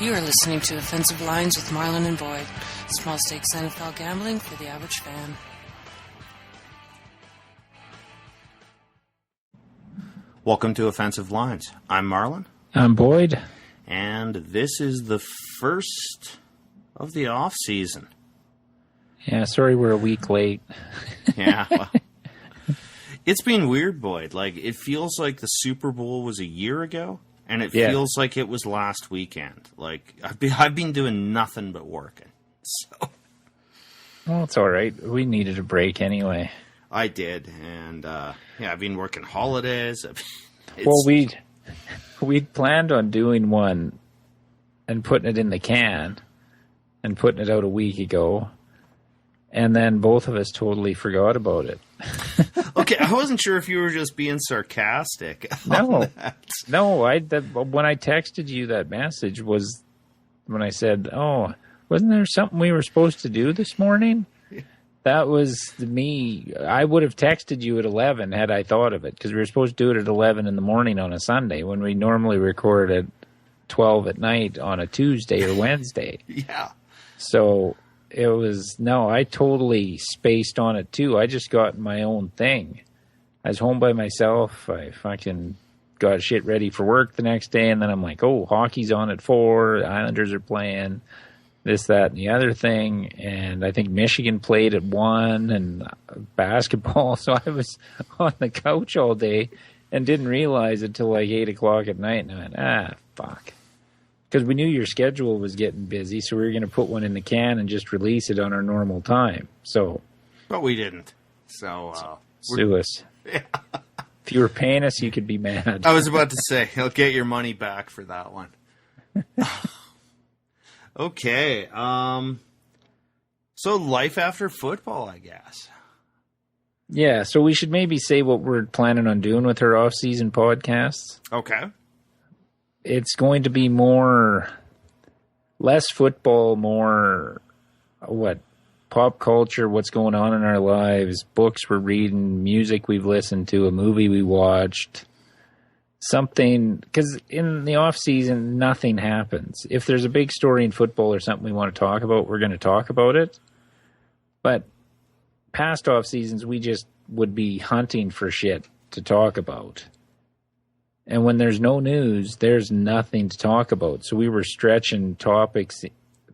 You are listening to Offensive Lines with Marlon and Boyd. Small stakes NFL gambling for the average fan. Welcome to Offensive Lines. I'm Marlon. I'm Boyd. And this is the first of the off season. Yeah, sorry we're a week late. Yeah, well, it's been weird, Boyd. Like, it feels like the Super Bowl was a year ago, and it feels like it was last weekend. Like, I've been doing nothing but working. So, well, it's all right. We needed a break anyway. I did, and I've been working holidays. Well, we'd planned on doing one and putting it in the can and putting it out a week ago, and then both of us totally forgot about it. Okay, I wasn't sure if you were just being sarcastic. No. When I texted you that message was when I said, "Oh, wasn't there something we were supposed to do this morning?" That was me. I would have texted you at 11 had I thought of it, because we were supposed to do it at 11 in the morning on a Sunday when we normally record at 12 at night on a Tuesday or Wednesday. Yeah. So I totally spaced on it too. I just got my own thing. I was home by myself. I fucking got shit ready for work the next day, and then I'm like, oh, hockey's on at 4, the Islanders are playing. This, that, and the other thing, and I think Michigan played at 1, and basketball, so I was on the couch all day and didn't realize it until like 8 o'clock at night, and I went, fuck. Because we knew your schedule was getting busy, so we were going to put one in the can and just release it on our normal time. But we didn't. So, sue us. Yeah. If you were paying us, you could be mad. I was about to say, he'll get your money back for that one. Okay, so life after football, I guess. Yeah, so we should maybe say what we're planning on doing with our off-season podcasts. Okay. It's going to be less football, more, pop culture, what's going on in our lives, books we're reading, music we've listened to, a movie we watched. Something, because in the off season, nothing happens. If there's a big story in football or something we want to talk about, we're going to talk about it. But past off seasons, we just would be hunting for shit to talk about. And when there's no news, there's nothing to talk about. So we were stretching topics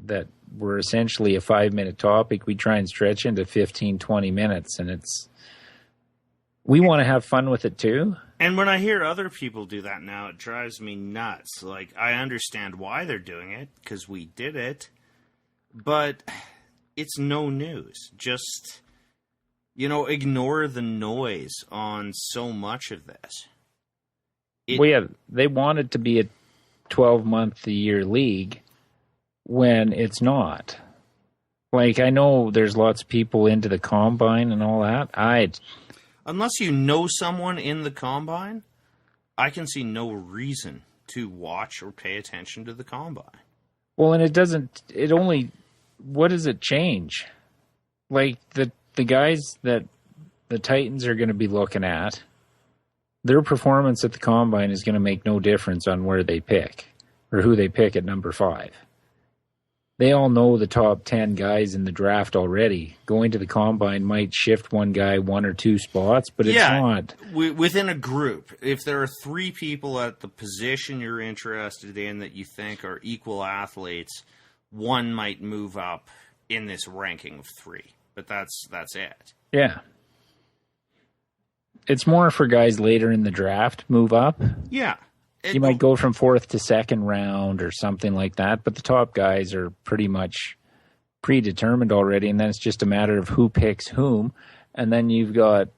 that were essentially a 5-minute topic. We try and stretch into 15, 20 minutes. And we want to have fun with it too. And when I hear other people do that now, it drives me nuts. Like, I understand why they're doing it, because we did it, but it's no news. Just, ignore the noise on so much of this. They want it to be a 12-month-a-year league when it's not. Like, I know there's lots of people into the combine and all that. Unless you know someone in the combine, I can see no reason to watch or pay attention to the combine. Well, and what does it change? Like, the guys that the Titans are going to be looking at, their performance at the combine is going to make no difference on where they pick or who they pick at number 5. They all know the top 10 guys in the draft already. Going to the combine might shift one guy 1 or 2 spots, but it's not. Within a group, if there are 3 people at the position you're interested in that you think are equal athletes, one might move up in this ranking of 3. But that's it. Yeah. It's more for guys later in the draft move up. Yeah. You might go from 4th to 2nd round or something like that, but the top guys are pretty much predetermined already, and then it's just a matter of who picks whom, and then you've got,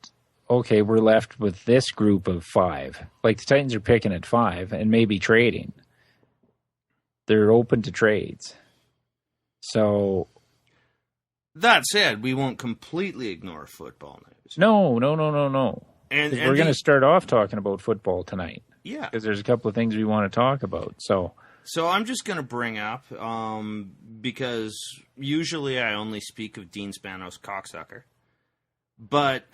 okay, we're left with this group of 5. Like, the Titans are picking at 5 and maybe trading. They're open to trades. So... That said, we won't completely ignore football news. No. And we're going to start off talking about football tonight. Yeah. Because there's a couple of things we want to talk about. So I'm just going to bring up, because usually I only speak of Dean Spanos' cocksucker, but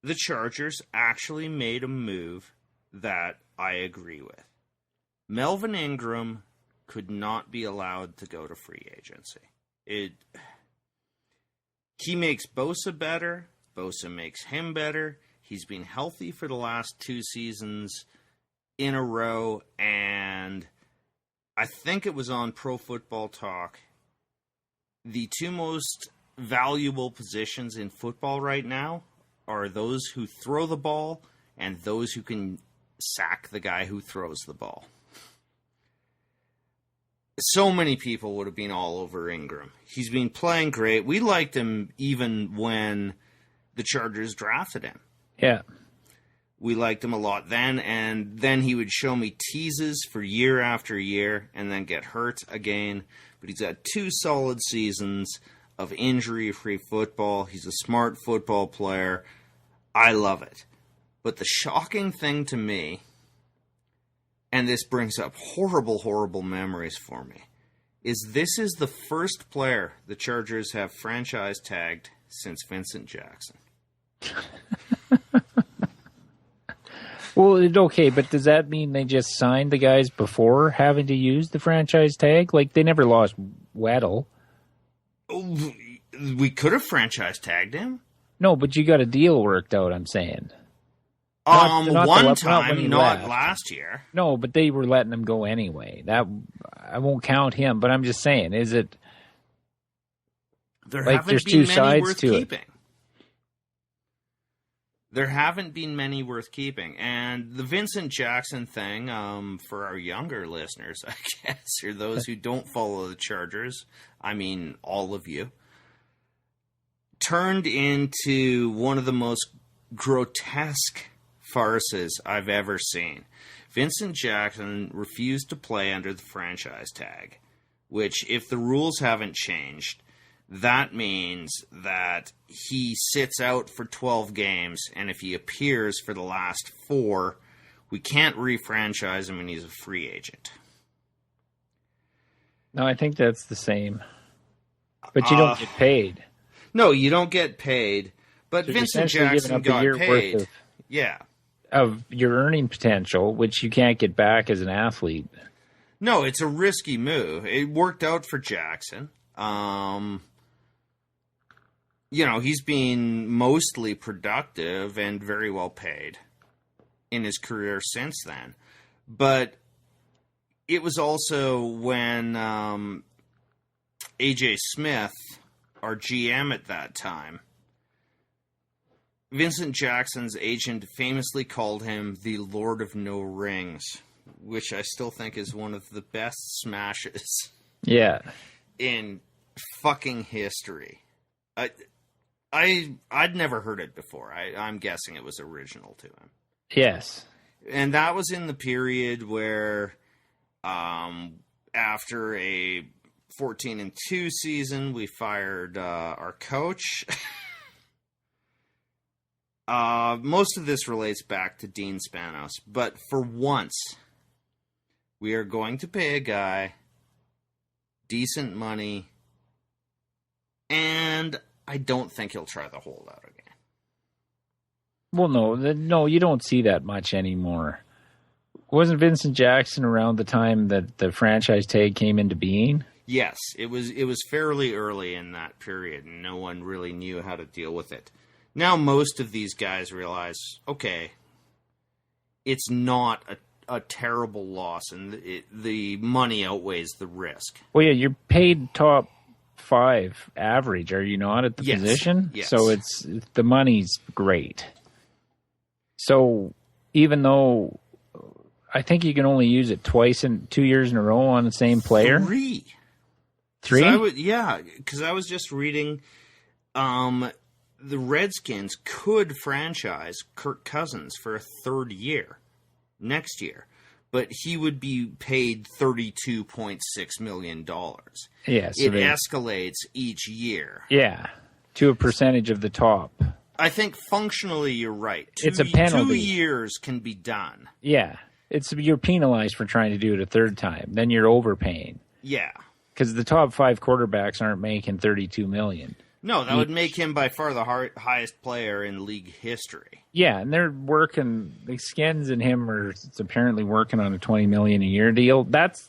the Chargers actually made a move that I agree with. Melvin Ingram could not be allowed to go to free agency. He makes Bosa better. Bosa makes him better. He's been healthy for the last 2 seasons in a row, and I think it was on Pro Football Talk. The 2 most valuable positions in football right now are those who throw the ball and those who can sack the guy who throws the ball. So many people would have been all over Ingram. He's been playing great. We liked him even when the Chargers drafted him. Yeah. We liked him a lot then, and then he would show me teases for year after year and then get hurt again. But he's had 2 solid seasons of injury-free football. He's a smart football player. I love it. But the shocking thing to me, and this brings up horrible, horrible memories for me, is this is the first player the Chargers have franchise tagged since Vincent Jackson. Well, okay, but does that mean they just signed the guys before having to use the franchise tag? Like, they never lost Weddle. We could have franchise tagged him. No, but you got a deal worked out, I'm saying. One time, not left. last year. No, but they were letting him go anyway. That I won't count him, but I'm just saying, is it there like haven't there's been 2 many sides worth to keeping. it? There haven't been many worth keeping. And the Vincent Jackson thing, for our younger listeners, I guess, or those who don't follow the Chargers, I mean all of you, turned into one of the most grotesque farces I've ever seen. Vincent Jackson refused to play under the franchise tag, which, if the rules haven't changed, that means that he sits out for 12 games, and if he appears for the last 4, we can't refranchise him and he's a free agent. No, I think that's the same. But you don't get paid. No, you don't get paid, but So Vincent Jackson got paid. Yeah. Of your earning potential, which you can't get back as an athlete. No, it's a risky move. It worked out for Jackson. He's been mostly productive and very well paid in his career since then. But it was also when A.J. Smith, our GM at that time, Vincent Jackson's agent famously called him the Lord of No Rings, which I still think is one of the best smashes in fucking history. I'd never heard it before. I'm guessing it was original to him. Yes. And that was in the period where after a 14-2 season, we fired our coach. Most of this relates back to Dean Spanos, but for once, we are going to pay a guy decent money, and I don't think he'll try the holdout again. Well, no, you don't see that much anymore. Wasn't Vincent Jackson around the time that the franchise tag came into being? Yes, it was fairly early in that period, and no one really knew how to deal with it. Now most of these guys realize, okay, it's not a terrible loss, and the money outweighs the risk. Well, yeah, you're paid top 5 average, are you not, at the position? Yes. So the money's great. So even though I think you can only use it twice in 2 years in a row on the same player. 3? Because I was just reading the Redskins could franchise Kirk Cousins for a 3rd year next year, but he would be paid $32.6 million. Yeah, so it escalates each year. Yeah, to a percentage of the top. I think functionally you're right. It's a penalty. 2 years can be done. Yeah, you're penalized for trying to do it a 3rd time. Then you're overpaying. Yeah. Because the top 5 quarterbacks aren't making $32 million. No, that would make him by far the highest player in league history. Yeah, and they're working. The Skins and him are apparently working on a $20 million a year deal. That's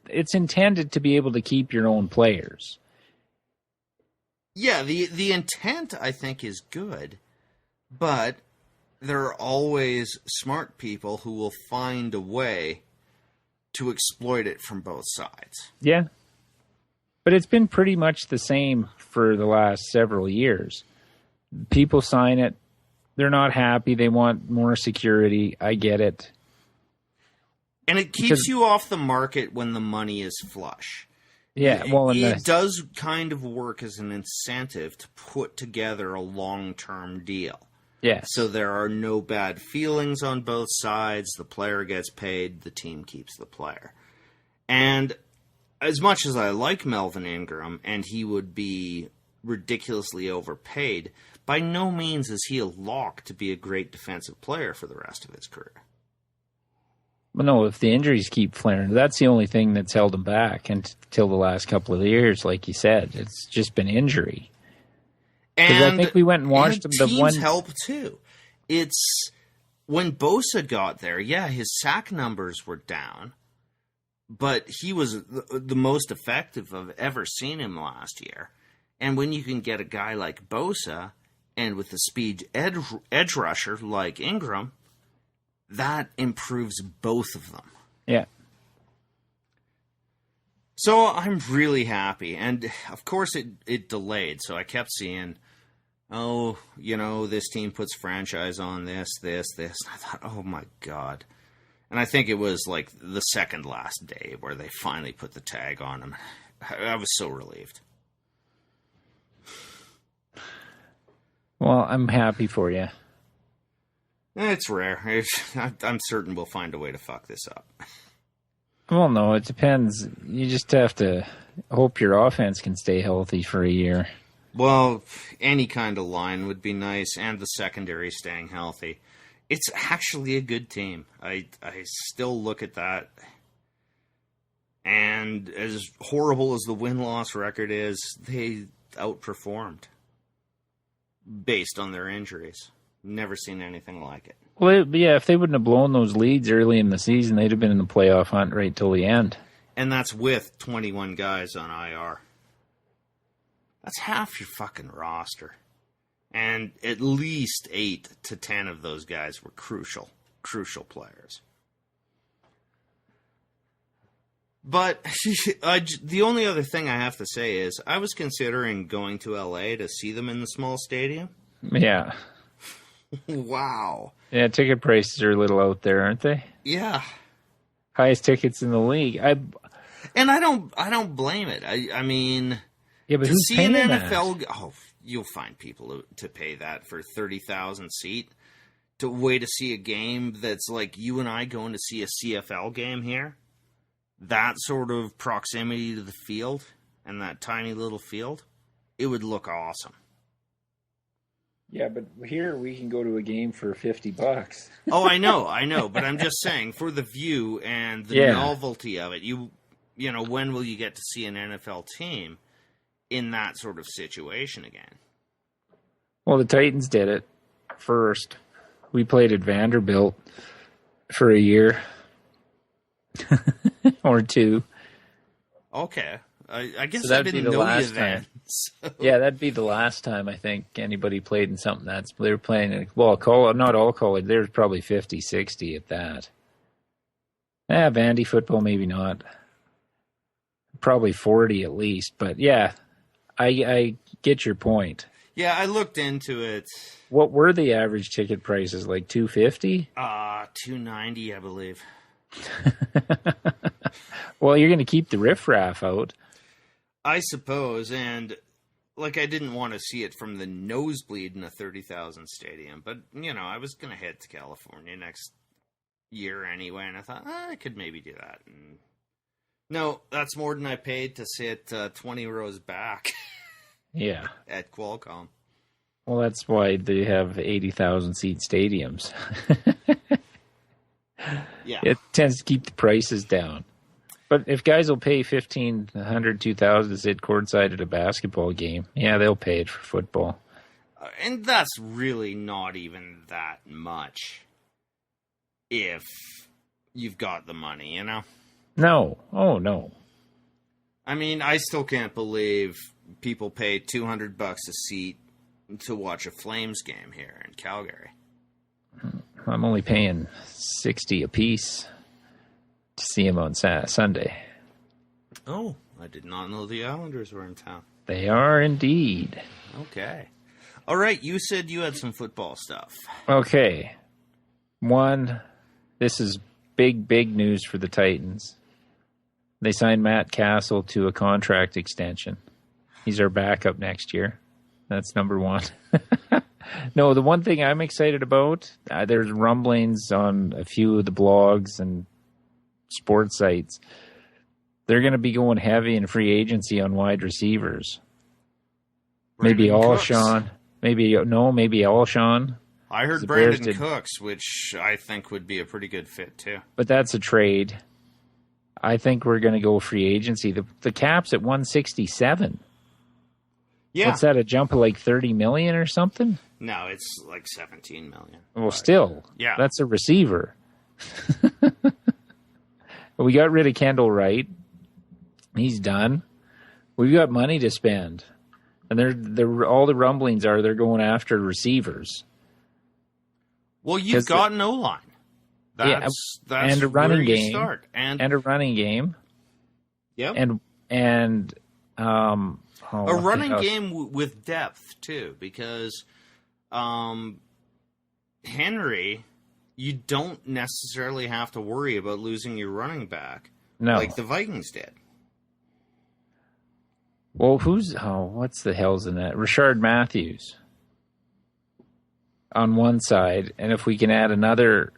it's intended to be able to keep your own players. Yeah, the intent, I think, is good, but there are always smart people who will find a way to exploit it from both sides. Yeah. But it's been pretty much the same for the last several years. People sign it. They're not happy. They want more security. I get it. And it keeps you off the market when the money is flush. Yeah, well, it does kind of work as an incentive to put together a long-term deal. Yes. So there are no bad feelings on both sides. The player gets paid. The team keeps the player. And as much as I like Melvin Ingram, and he would be ridiculously overpaid, by no means is he a lock to be a great defensive player for the rest of his career. Well, no, if the injuries keep flaring, that's the only thing that's held him back until the last couple of years, like you said. It's just been injury. Because I think we went and watched him. Teams help too. It's when Bosa got there, yeah, his sack numbers were down, but he was the most effective I've ever seen him last year. And when you can get a guy like Bosa, and with a speed edge rusher like Ingram, that improves both of them. Yeah. So I'm really happy. And, of course, it delayed. So I kept seeing, this team puts franchise on this. And I thought, oh, my God. And I think it was like the second last day where they finally put the tag on him. I was so relieved. Well, I'm happy for you. It's rare. I'm certain we'll find a way to fuck this up. Well, no, it depends. You just have to hope your offense can stay healthy for a year. Well, any kind of line would be nice, and the secondary staying healthy. It's actually a good team. I still look at that, and as horrible as the win-loss record is, they outperformed based on their injuries. Never seen anything like it. Well, yeah, if they wouldn't have blown those leads early in the season, they'd have been in the playoff hunt right till the end. And that's with 21 guys on IR. That's half your fucking roster. And at least 8 to 10 of those guys were crucial players. But the only other thing I have to say is I was considering going to LA to see them in the small stadium. Yeah. Wow. Yeah, ticket prices are a little out there, aren't they? Yeah. Highest tickets in the league. And I don't blame it. I mean, yeah, but to who's see an paying NFL that? Oh, you'll find people to pay that for 30,000 seat to wait to see a game that's like you and I going to see a CFL game here. That sort of proximity to the field and that tiny little field, it would look awesome. Yeah, but here we can go to a game for $50. Oh, I know, but I'm just saying for the view and the novelty of it, you know, when will you get to see an NFL team in that sort of situation again? Well, the Titans did it first. We played at Vanderbilt for a year or two. Okay. I guess so I didn't know you then. So. Yeah, that'd be the last time I think anybody played in something they were playing. Well, not all college. There's probably 50, 60 at that. Vandy football, maybe not. Probably 40 at least. But yeah, I get your point. Yeah, I looked into it. What were the average ticket prices? Like $250? $290, I believe. Well, you're going to keep the riffraff out. I suppose, and like I didn't want to see it from the nosebleed in a 30,000 stadium, but I was going to head to California next year anyway, and I thought I could maybe do that. And no, that's more than I paid to sit 20 rows back. Yeah, at Qualcomm. Well, that's why they have 80,000 seat stadiums. Yeah, it tends to keep the prices down. But if guys will pay $1,500, $2,000 to sit courtside at a basketball game, yeah, they'll pay it for football. And that's really not even that much if you've got the money, No. Oh, no. I mean, I still can't believe people pay $200 a seat to watch a Flames game here in Calgary. I'm only paying $60 a piece to see him on Sunday. Oh, I did not know the Islanders were in town. They are indeed. Okay. All right, you said you had some football stuff. Okay. One, this is big news for the Titans. They signed Matt Castle to a contract extension. He's our backup next year. That's number one. No, the one thing I'm excited about, there's rumblings on a few of the blogs and sports sites. They're going to be going heavy in free agency on wide receivers. Maybe Alshon. Maybe Alshon. I heard Brandon Cooks, which I think would be a pretty good fit too. But that's a trade. I think we're going to go free agency. The cap's at 167. Yeah. What's that, a jump of like 30 million or something? No, it's like 17 million. Well, still. Yeah. That's a receiver. We got rid of Kendall Wright. He's done. We've got money to spend. And they're all the rumblings are they're going after receivers. Well, you've got an O-line. That's and a running where you game. Start. And a running game. Yep. And a running game with depth too, because Henry, you don't necessarily have to worry about losing your running back like the Vikings did. Well, what's the hell's in that? Richard Matthews on one side, and if we can add a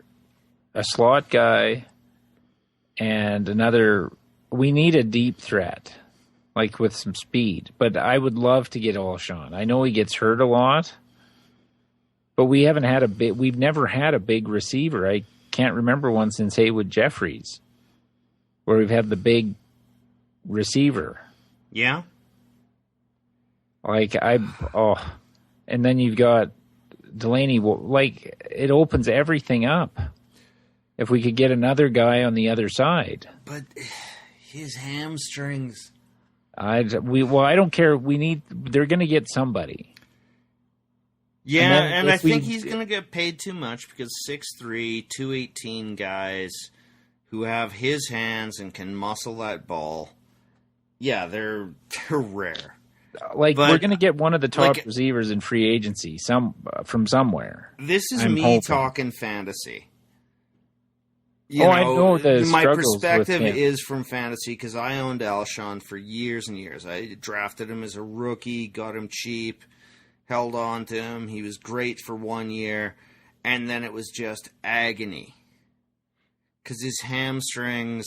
slot guy and we need a deep threat, like with some speed. But I would love to get Alshon. I know he gets hurt a lot, but we've never had a big receiver. I can't remember one since Haywood Jeffries, where we've had the big receiver. Yeah. And then you've got Delaney. Like, it opens everything up. If we could get another guy on the other side. But his hamstrings. I don't care. They're going to get somebody. Yeah, and I think he's going to get paid too much because 6'3", 218 guys who have his hands and can muscle that ball. Yeah, they're rare. We're going to get one of the top receivers in free agency from somewhere. This is me talking fantasy. I know my perspective is from fantasy because I owned Alshon for years and years. I drafted him as a rookie, got him cheap, held on to him. He was great for 1 year, and then it was just agony because his hamstrings.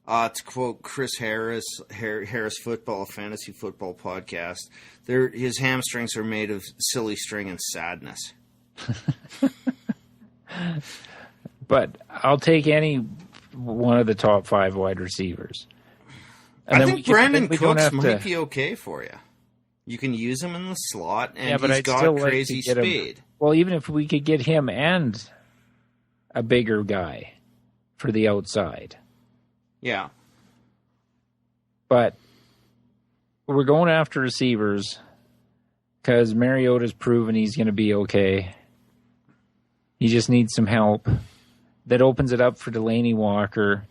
To quote Chris Harris, Harris Football, Fantasy Football Podcast, his hamstrings are made of silly string and sadness. But I'll take any one of the top 5 wide receivers. And I think Brandon Cooks might be okay for you. You can use him in the slot, and he's got crazy speed. Well, even if we could get him and a bigger guy for the outside. Yeah. But we're going after receivers because Mariota's proven he's going to be okay. He just needs some help. That opens it up for Delaney Walker.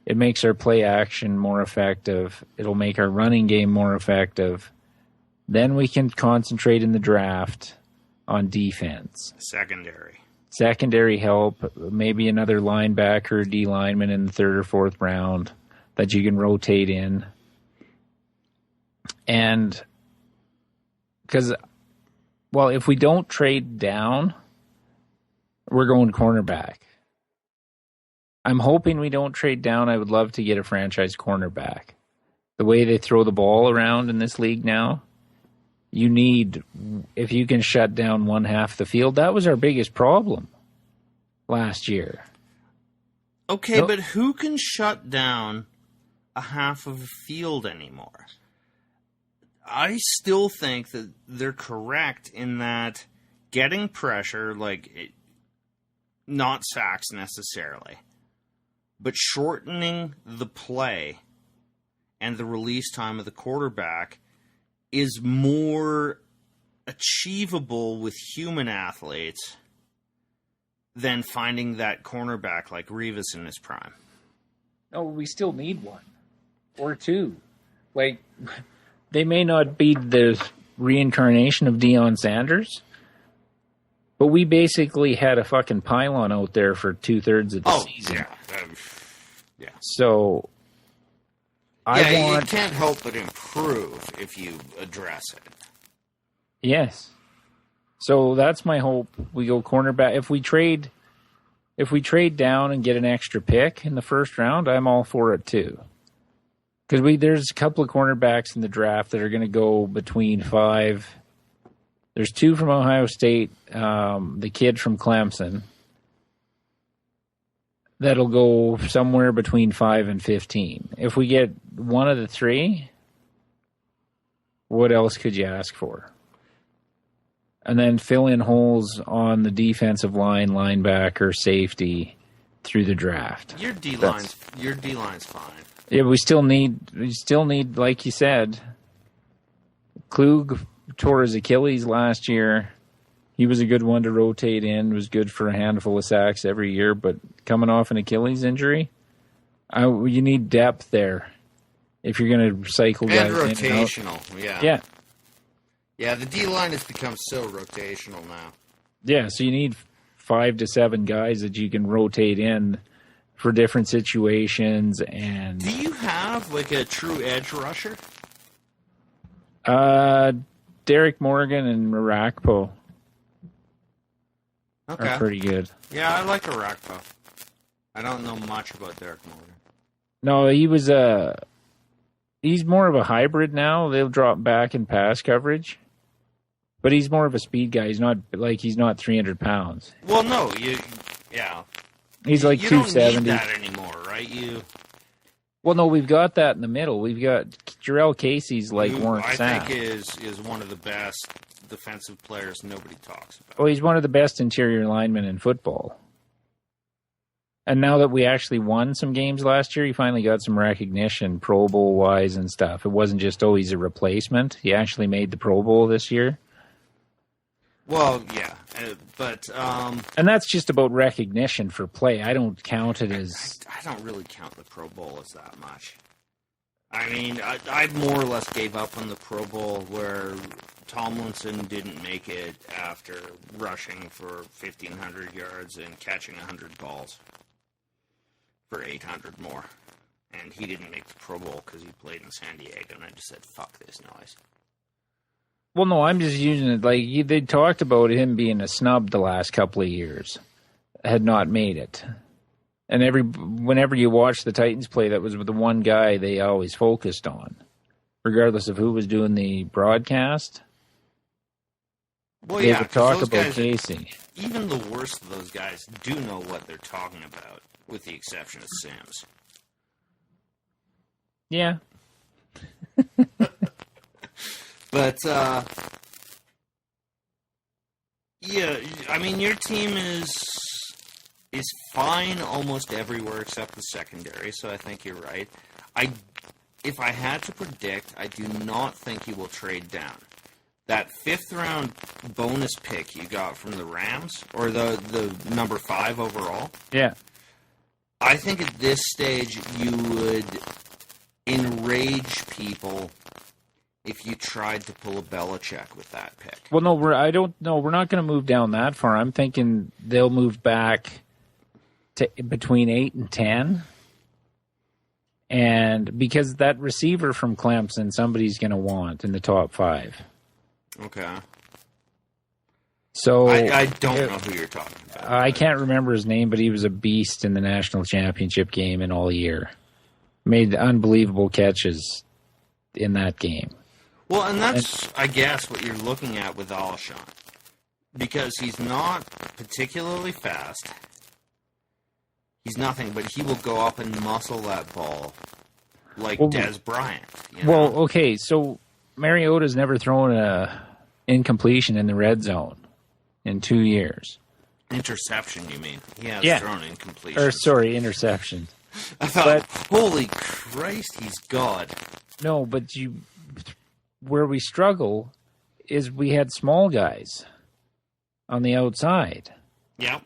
It makes our play action more effective. It'll make our running game more effective. Then we can concentrate in the draft on defense. Secondary help, maybe another linebacker, D lineman in the 3rd or 4th round that you can rotate in. And because, if we don't trade down, we're going cornerback. I'm hoping we don't trade down. I would love to get a franchise cornerback. The way they throw the ball around in this league now, if you can shut down one half the field, that was our biggest problem last year. Okay, but who can shut down a half of a field anymore? I still think that they're correct in that getting pressure, not sacks necessarily, but shortening the play and the release time of the quarterback is more achievable with human athletes than finding that cornerback like Revis in his prime. No, we still need one or two. Like, they may not be the reincarnation of Deion Sanders, but we basically had a fucking pylon out there for 2/3 of the season. Yeah. So, it can't help but improve if you address it. Yes. So that's my hope. We go cornerback. If we trade down and get an extra pick in the first round, I'm all for it too. Because there's a couple of cornerbacks in the draft that are going to go between 5. There's 2 from Ohio State, the kid from Clemson. That'll go somewhere between 5 and 15. If we get one of the 3, what else could you ask for? And then fill in holes on the defensive line, linebacker, safety through the draft. Your D-line's fine. Yeah, we still need, like you said, Klug tore his Achilles last year. He was a good one to rotate in, was good for a handful of sacks every year, but coming off an Achilles injury, you need depth there if you're going to cycle guys and in and out. rotational, yeah. Yeah. Yeah, the D-line has become so rotational now. Yeah, so you need 5 to 7 guys that you can rotate in for different situations. And do you have like a true edge rusher? Derek Morgan and Marakpo are pretty good. Yeah, I like Arakpo. I don't know much about Derek Morgan. No, he's more of a hybrid now. They'll drop back in pass coverage. But he's more of a speed guy. He's not 300 pounds. Well, no, He's like 270. You don't need that anymore, right? Well, no, we've got that in the middle. We've got Jarrell Casey's like Warren Sapp. I think is one of the best defensive players nobody talks about. Well, he's one of the best interior linemen in football. And now that we actually won some games last year, he finally got some recognition, Pro Bowl-wise and stuff. It wasn't just, he's a replacement. He actually made the Pro Bowl this year. Well, yeah, but... and that's just about recognition for play. I don't count it as... I don't really count the Pro Bowl as that much. I mean, I more or less gave up on the Pro Bowl where Tomlinson didn't make it after rushing for 1,500 yards and catching 100 balls for 800 more. And he didn't make the Pro Bowl because he played in San Diego, and I just said, fuck this noise. Well, no, I'm just using it like they talked about him being a snub the last couple of years, had not made it. And whenever you watch the Titans play, that was the one guy they always focused on, regardless of who was doing the broadcast. Well, they yeah, would talk about guys, Casey. Even the worst of those guys do know what they're talking about, with the exception of Sims. Yeah. But, yeah, I mean, your team is fine almost everywhere except the secondary, so I think you're right. If I had to predict, I do not think he will trade down. That 5th-round bonus pick you got from the Rams, or the number 5 overall, yeah, I think at this stage you would enrage people if you tried to pull a Belichick with that pick. Well, no, we're not going to move down that far. I'm thinking they'll move back to between 8 and 10. And because that receiver from Clemson, somebody's going to want in the top 5. Okay. So I don't know who you're talking about. I can't remember his name, but he was a beast in the national championship game and all year. Made unbelievable catches in that game. Well, and that's, I guess, what you're looking at with Alshon. Because he's not particularly fast. He's nothing, but he will go up and muscle that ball like Des Bryant. You know? Well, okay, so Mariota's never thrown a incompletion in the red zone in 2 years. Interception, you mean? He has thrown incompletion. Interception. I thought, holy Christ, he's God. No, but where we struggle is we had small guys on the outside. Yep.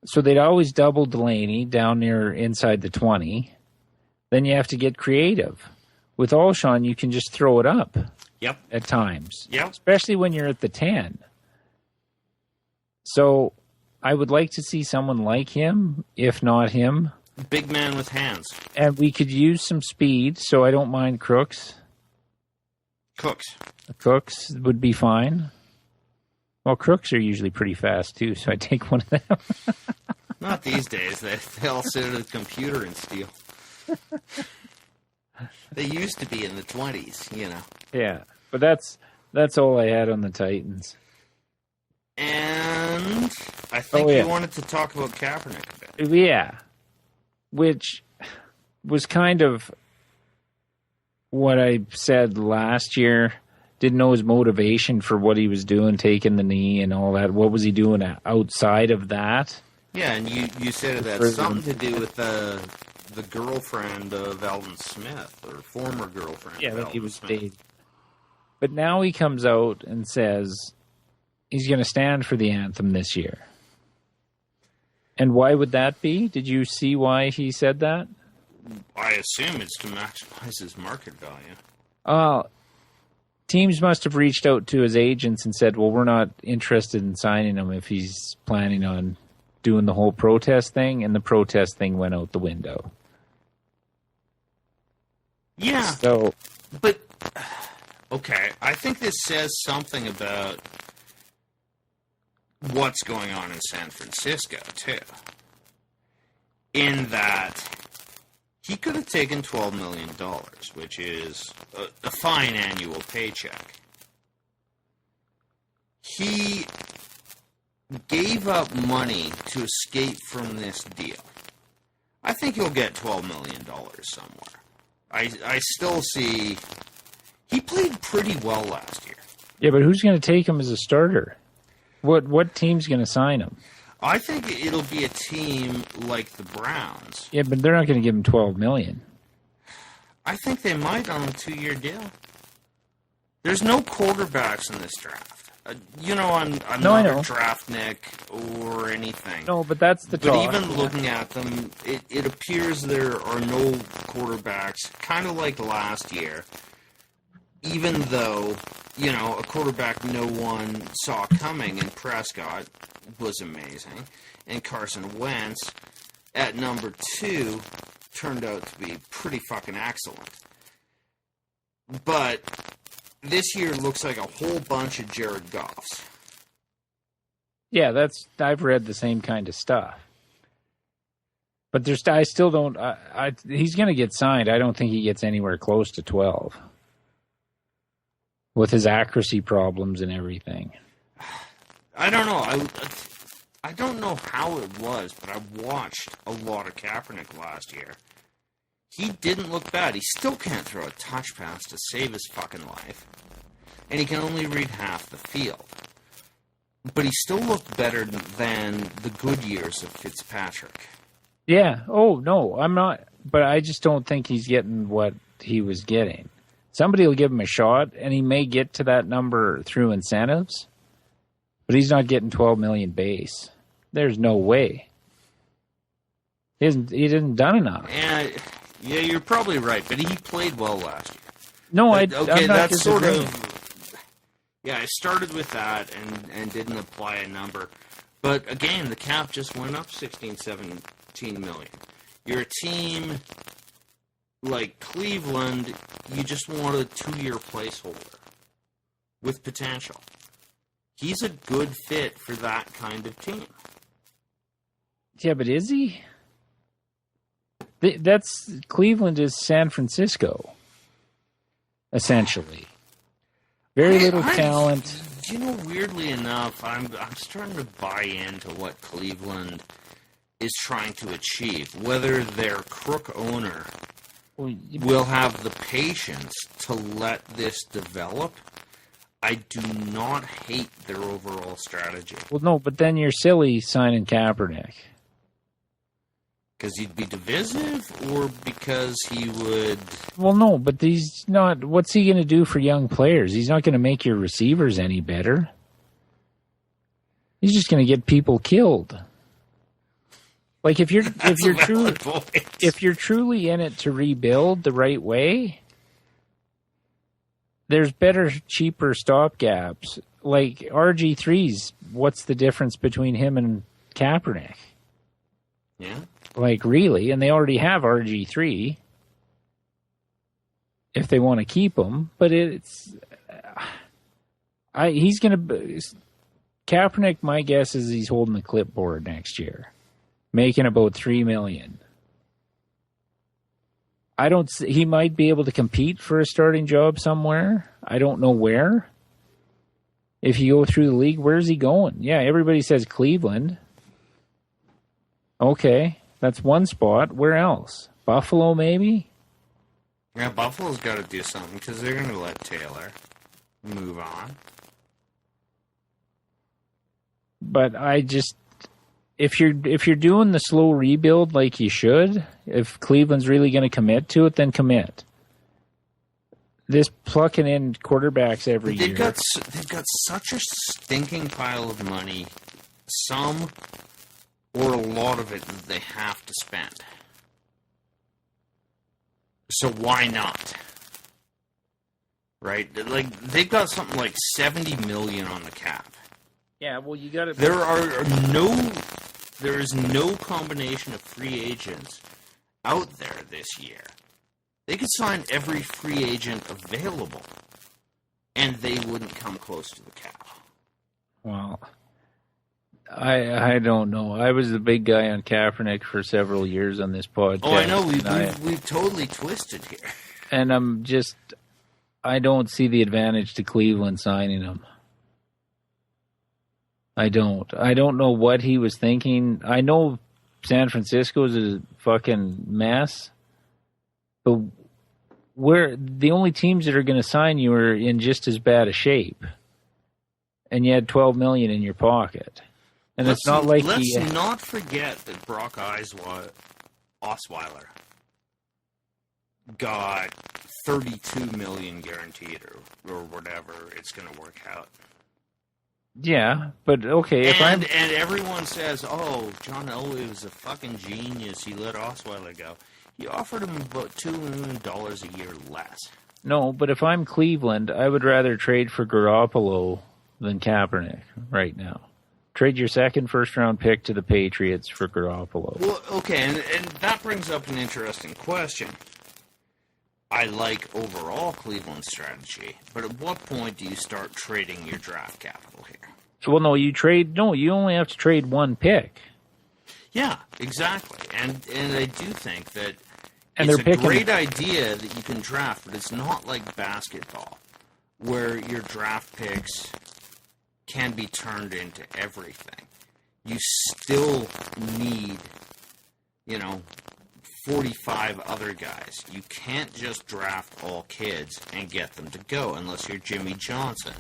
So they'd always double Delaney down near inside the 20. Then you have to get creative. With Alshon, you can just throw it up. Yep. At times. Yep. Especially when you're at the 10. So I would like to see someone like him, if not him. Big man with hands. And we could use some speed, so I don't mind Crooks. Cooks would be fine. Well, Crooks are usually pretty fast, too, so I take one of them. Not these days. They all sit at a computer and steal. They used to be in the 20s, you know. Yeah, but that's all I had on the Titans. And I think you wanted to talk about Kaepernick a bit. Yeah, which was kind of what I said last year. Didn't know his motivation for what he was doing, taking the knee and all that. What was he doing outside of that? Yeah, and you said it had something to do with the girlfriend of Eldon Smith, or former girlfriend of Eldon Smith. Dating. But now he comes out and says he's going to stand for the anthem this year. And why would that be? Did you see why he said that? I assume it's to maximize his market value. Teams must have reached out to his agents and said, well, we're not interested in signing him if he's planning on doing the whole protest thing, and the protest thing went out the window. Yeah. So, but, okay, I think this says something about what's going on in San Francisco, too. In that he could have taken $12 million, which is a fine annual paycheck. He gave up money to escape from this deal. I think he'll get $12 million somewhere. I still see... He played pretty well last year. Yeah, but who's going to take him as a starter? What team's going to sign him? I think it'll be a team like the Browns. Yeah, but they're not going to give him $12 million. I think they might on a 2-year deal. There's no quarterbacks in this draft. I'm not a draftnik or anything. No, but that's the talk. But even looking at them, it appears there are no quarterbacks, kind of like last year. Even though, a quarterback no one saw coming in Prescott was amazing. And Carson Wentz, at number 2, turned out to be pretty fucking excellent. But this year looks like a whole bunch of Jared Goffs. Yeah, I've read the same kind of stuff. But I still don't. He's going to get signed. I don't think he gets anywhere close to 12 with his accuracy problems and everything. I don't know. I don't know how it was, but I watched a lot of Kaepernick last year. He didn't look bad. He still can't throw a touch pass to save his fucking life. And he can only read half the field. But he still looked better than the good years of Fitzpatrick. Yeah. Oh, no, I'm not. But I just don't think he's getting what he was getting. Somebody will give him a shot, and he may get to that number through incentives. But he's not getting $12 million base. There's no way. He hasn't done enough. Yeah, you're probably right, but he played well last year. No, I'm not that's sort disagreeing. of... Yeah, I started with that and didn't apply a number. But again, the cap just went up 16, 17 million. You're a team like Cleveland, you just want a 2-year placeholder with potential. He's a good fit for that kind of team. Yeah, but is he? Cleveland is San Francisco, essentially. Very little talent. Weirdly enough, I'm starting to buy into what Cleveland is trying to achieve. Whether their crook owner will have the patience to let this develop, I do not hate their overall strategy. Well, no, but then you're silly signing Kaepernick. Because he'd be divisive, or because he would... Well, no, but he's not... What's he going to do for young players? He's not going to make your receivers any better. He's just going to get people killed. Like, if you're truly in it to rebuild the right way, there's better, cheaper stopgaps. Like, RG3's, what's the difference between him and Kaepernick? Yeah. Like, really? And they already have RG3 if they want to keep him. But he's going to... Kaepernick, my guess is he's holding the clipboard next year, making about $3 million. He might be able to compete for a starting job somewhere. I don't know where. If you go through the league, where's he going? Yeah, everybody says Cleveland. Okay, that's one spot. Where else? Buffalo, maybe? Yeah, Buffalo's got to do something because they're going to let Taylor move on. But if you're doing the slow rebuild like you should, if Cleveland's really going to commit to it, then commit. This plucking in quarterbacks every year. They've got such a stinking pile of money, some or a lot of it that they have to spend. So why not? Right? Like, they've got something like $70 million on the cap. Yeah, well, you got to... There is no combination of free agents out there this year. They could sign every free agent available, and they wouldn't come close to the cap. Well, I don't know. I was the big guy on Kaepernick for several years on this podcast. Oh, I know. We've totally twisted here. And I don't see the advantage to Cleveland signing him. I don't know what he was thinking. I know San Francisco's a fucking mess, but the only teams that are going to sign you are in just as bad a shape, and you had $12 million in your pocket. And it's not like let's not forget that Brock Osweiler got $32 million guaranteed, or whatever it's going to work out. Yeah, but okay. And everyone says, "Oh, John Elway was a fucking genius. He let Osweiler go. He offered him about $2 million a year less." No, but if I'm Cleveland, I would rather trade for Garoppolo than Kaepernick right now. Trade your second first-round pick to the Patriots for Garoppolo. Well, okay, and that brings up an interesting question. I like overall Cleveland's strategy, but at what point do you start trading your draft capital here? Well, you only have to trade one pick. Yeah, exactly. And I do think that it's a great idea that you can draft, but it's not like basketball, where your draft picks can be turned into everything. You still need, 45 other guys. You can't just draft all kids and get them to go unless you're Jimmy Johnson.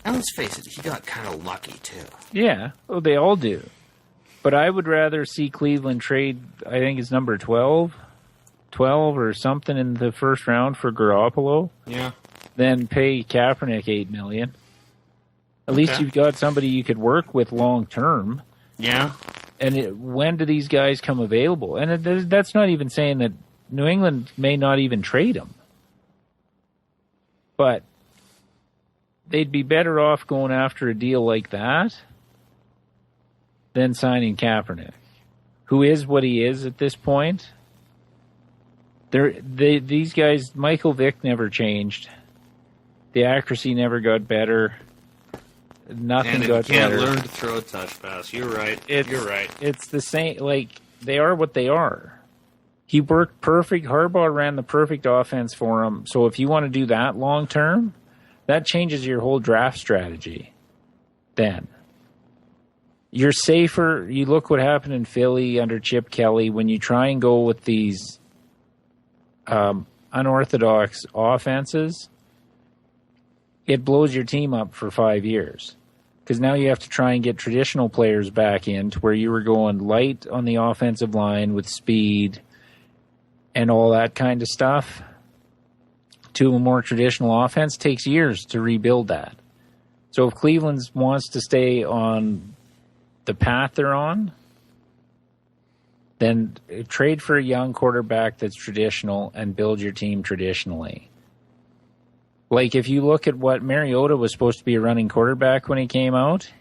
And let's face it, he got kind of lucky too. Yeah, well, they all do. But I would rather see Cleveland trade, I think it's number 12 or something in the first round for Garoppolo. Yeah. Than pay Kaepernick $8 million. At least you've got somebody you could work with long term. Yeah. And when do these guys come available? And that's not even saying that New England may not even trade them. But they'd be better off going after a deal like that than signing Kaepernick, who is what he is at this point. These guys, Michael Vick never changed. The accuracy never got better. Nothing got better. And you can't learn to throw a touch pass. You're right. You're right. It's the same. Like, they are what they are. He worked perfect. Harbaugh ran the perfect offense for him. So if you want to do that long term, that changes your whole draft strategy. Then you're safer. You look what happened in Philly under Chip Kelly when you try and go with these unorthodox offenses. It blows your team up for 5 years. because now you have to try and get traditional players back in to where you were going light on the offensive line with speed and all that kind of stuff to a more traditional offense. Takes years to rebuild that. So if Cleveland wants to stay on the path they're on, then trade for a young quarterback that's traditional and build your team traditionally. Like, if you look at what Mariota was supposed to be a running quarterback when he came out,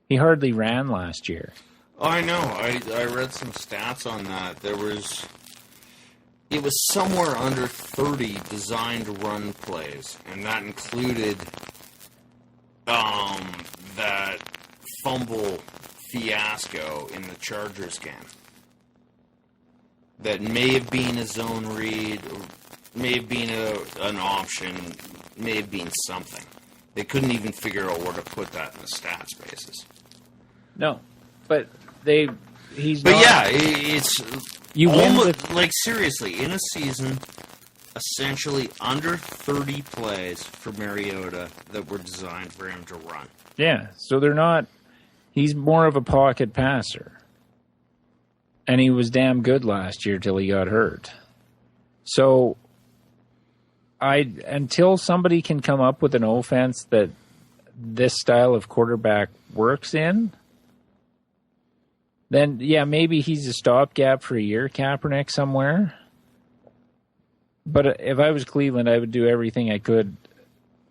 he hardly ran last year. I know. I read some stats on that. It was somewhere under 30 designed run plays, and that included that fumble fiasco in the Chargers game. That may have been a zone read, may have been an option, may have been something. They couldn't even figure out where to put that in the stats basis. No, but he's But not, yeah, it's you win almost, with, like, seriously, in a season, essentially under 30 plays for Mariota that were designed for him to run. yeah, so they're not, he's more of a pocket passer. And he was damn good last year till he got hurt. So until somebody can come up with an offense that this style of quarterback works in, then yeah, maybe he's a stopgap for a year, Kaepernick somewhere. But if I was Cleveland, I would do everything I could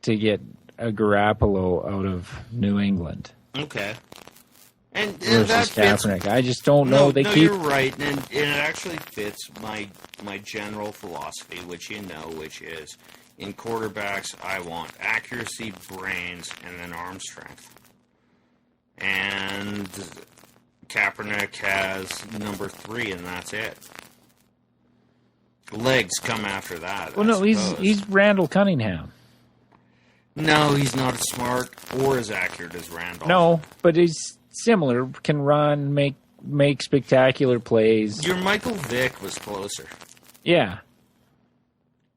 to get a Garoppolo out of New England. Okay. And Versus that fits. Kaepernick. I just don't know. No, keep. you're right, and it actually fits my general philosophy, which is in quarterbacks, I want accuracy, brains, and then arm strength. And Kaepernick has number 3, and that's it. Legs come after that. Well, no, he's Randall Cunningham. No, he's not as smart or as accurate as Randall. No, but he's similar. Can run, make spectacular plays. Your Michael Vick was closer. Yeah.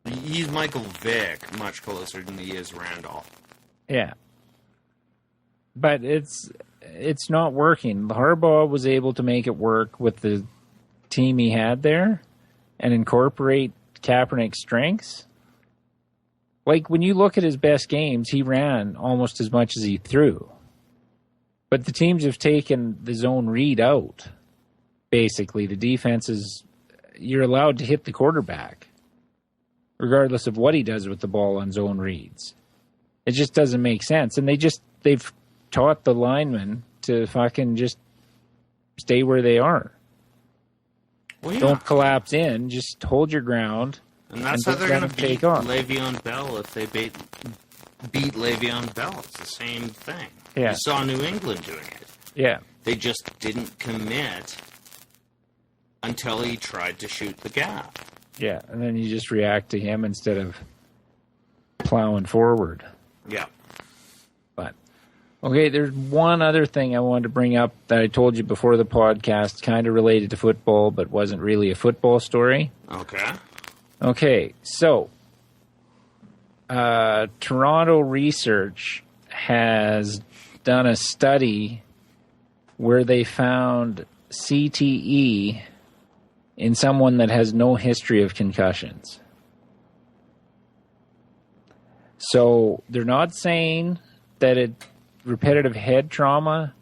He's Michael Vick much closer than he is Randolph. Yeah. But it's not working. Harbaugh was able to make it work with the team he had there and incorporate Kaepernick's strengths. Like, when you look at his best games, he ran almost as much as he threw. But the teams have taken the zone read out, basically. The defense is, you're allowed to hit the quarterback, regardless of what he does with the ball on zone reads. It just doesn't make sense. And they've taught the linemen to fucking just stay where they are. Well, yeah. Don't collapse in, just hold your ground. And that's and how they're going to beat take off. Le'Veon Bell if they beat Le'Veon Bell. It's the same thing. Yeah. You saw New England doing it. Yeah. They just didn't commit until he tried to shoot the gap. Yeah, and then you just react to him instead of plowing forward. Yeah. But, okay, there's one other thing I wanted to bring up that I told you before the podcast, kind of related to football, but wasn't really a football story. Okay. Okay, so Toronto Research has done a study where they found CTE in someone that has no history of concussions. So they're not saying that repetitive head trauma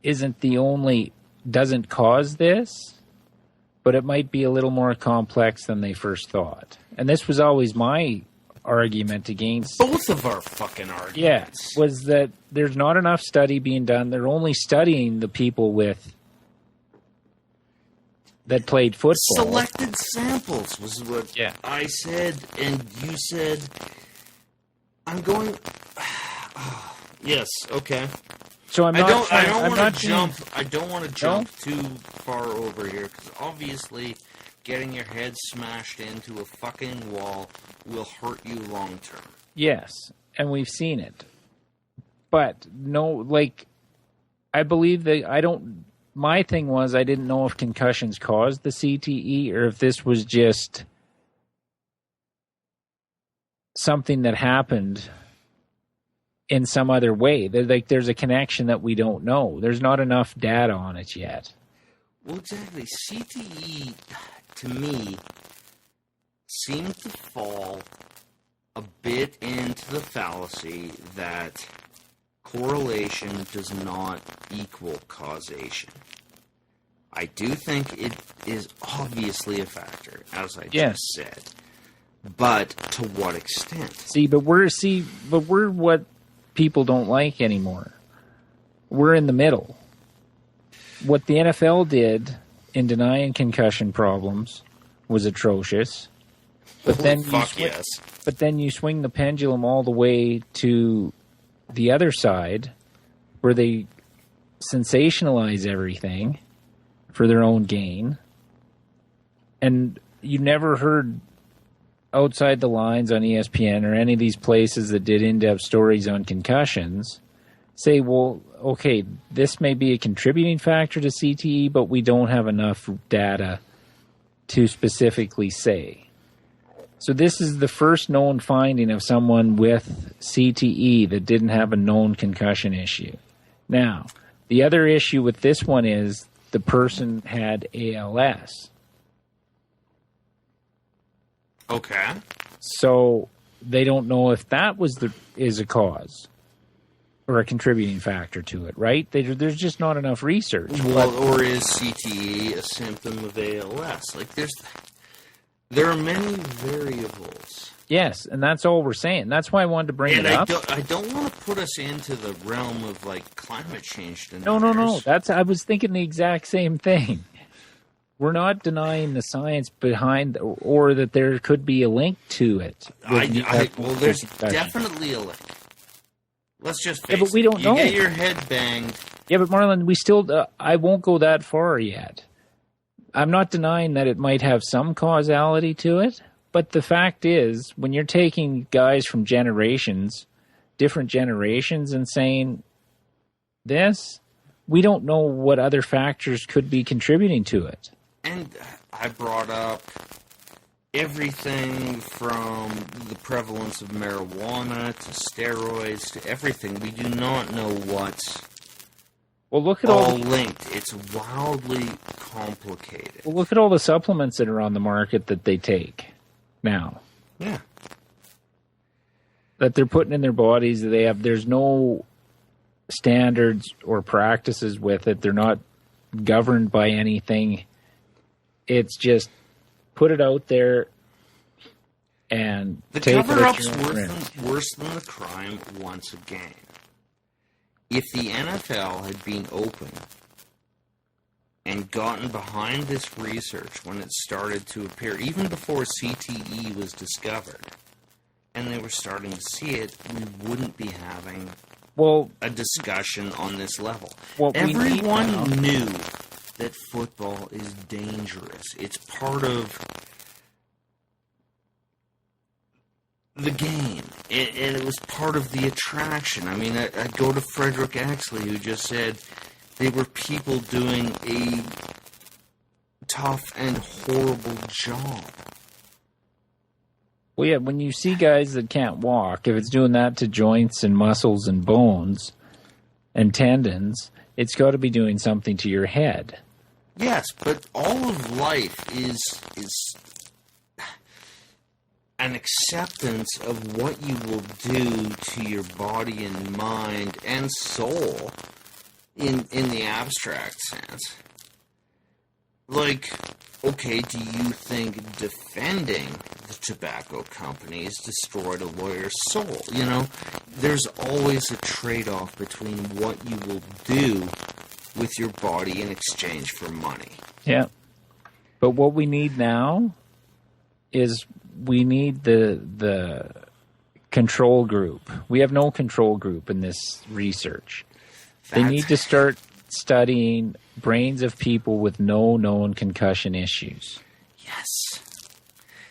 doesn't cause this, but it might be a little more complex than they first thought. And this was always my argument against... Both of our fucking arguments. Yeah, was that there's not enough study being done. They're only studying the people that played football. Selected samples was what I said, and you said, I'm going... Yes, okay. So I don't want to jump too far over here, because obviously getting your head smashed into a fucking wall will hurt you long term. Yes, and we've seen it. But no, like, I believe that my thing was I didn't know if concussions caused the CTE or if this was just something that happened in some other way. There's a connection that we don't know. There's not enough data on it yet. Well, exactly. CTE, to me, seemed to fall a bit into the fallacy that correlation does not equal causation. I do think it is obviously a factor, as I just said. But to what extent? But we're what people don't like anymore. We're in the middle. What the NFL did in denying concussion problems was atrocious. But then you swing the pendulum all the way to the other side, where they sensationalize everything for their own gain. And you never heard outside the lines on ESPN or any of these places that did in-depth stories on concussions say, well, okay, this may be a contributing factor to CTE, but we don't have enough data to specifically say. So this is the first known finding of someone with CTE that didn't have a known concussion issue. Now, the other issue with this one is the person had ALS. Okay. So they don't know if that is a cause or a contributing factor to it, right? There's just not enough research. Well, or is CTE a symptom of ALS? There are many variables. Yes, and that's all we're saying. That's why I wanted to bring it up. I don't want to put us into the realm of climate change deniers. No. I was thinking the exact same thing. We're not denying the science behind, or that there could be a link to it. Well, there's definitely a link. Let's just face but we don't know. You get your head banged. Yeah, but Marlon, we still. I won't go that far yet. I'm not denying that it might have some causality to it, but the fact is, when you're taking guys from different generations, and saying this, we don't know what other factors could be contributing to it. And I brought up everything from the prevalence of marijuana to steroids to everything. We do not know what's look at all linked. It's wildly complicated. Well, look at all the supplements that are on the market that they take now. Yeah. That they're putting in their bodies. There's no standards or practices with it. They're not governed by anything. It's just put it out there and the take cover-up's worse than the crime once again. If the NFL had been open and gotten behind this research when it started to appear, even before CTE was discovered, and they were starting to see it, we wouldn't be having a discussion on this level. Everyone knew that football is dangerous. It's part of the game. And it was part of the attraction. I mean, I go to Frederick Axley, who just said they were people doing a tough and horrible job. Well, yeah, when you see guys that can't walk, if it's doing that to joints and muscles and bones and tendons, it's got to be doing something to your head. Yes, but all of life is an acceptance of what you will do to your body and mind and soul in the abstract sense. Okay, do you think defending the tobacco companies destroyed a lawyer's soul? There's always a trade-off between what you will do with your body in exchange for money. Yeah. But what we need now is we need the control group. We have no control group in this research. They need to start studying brains of people with no known concussion issues. Yes.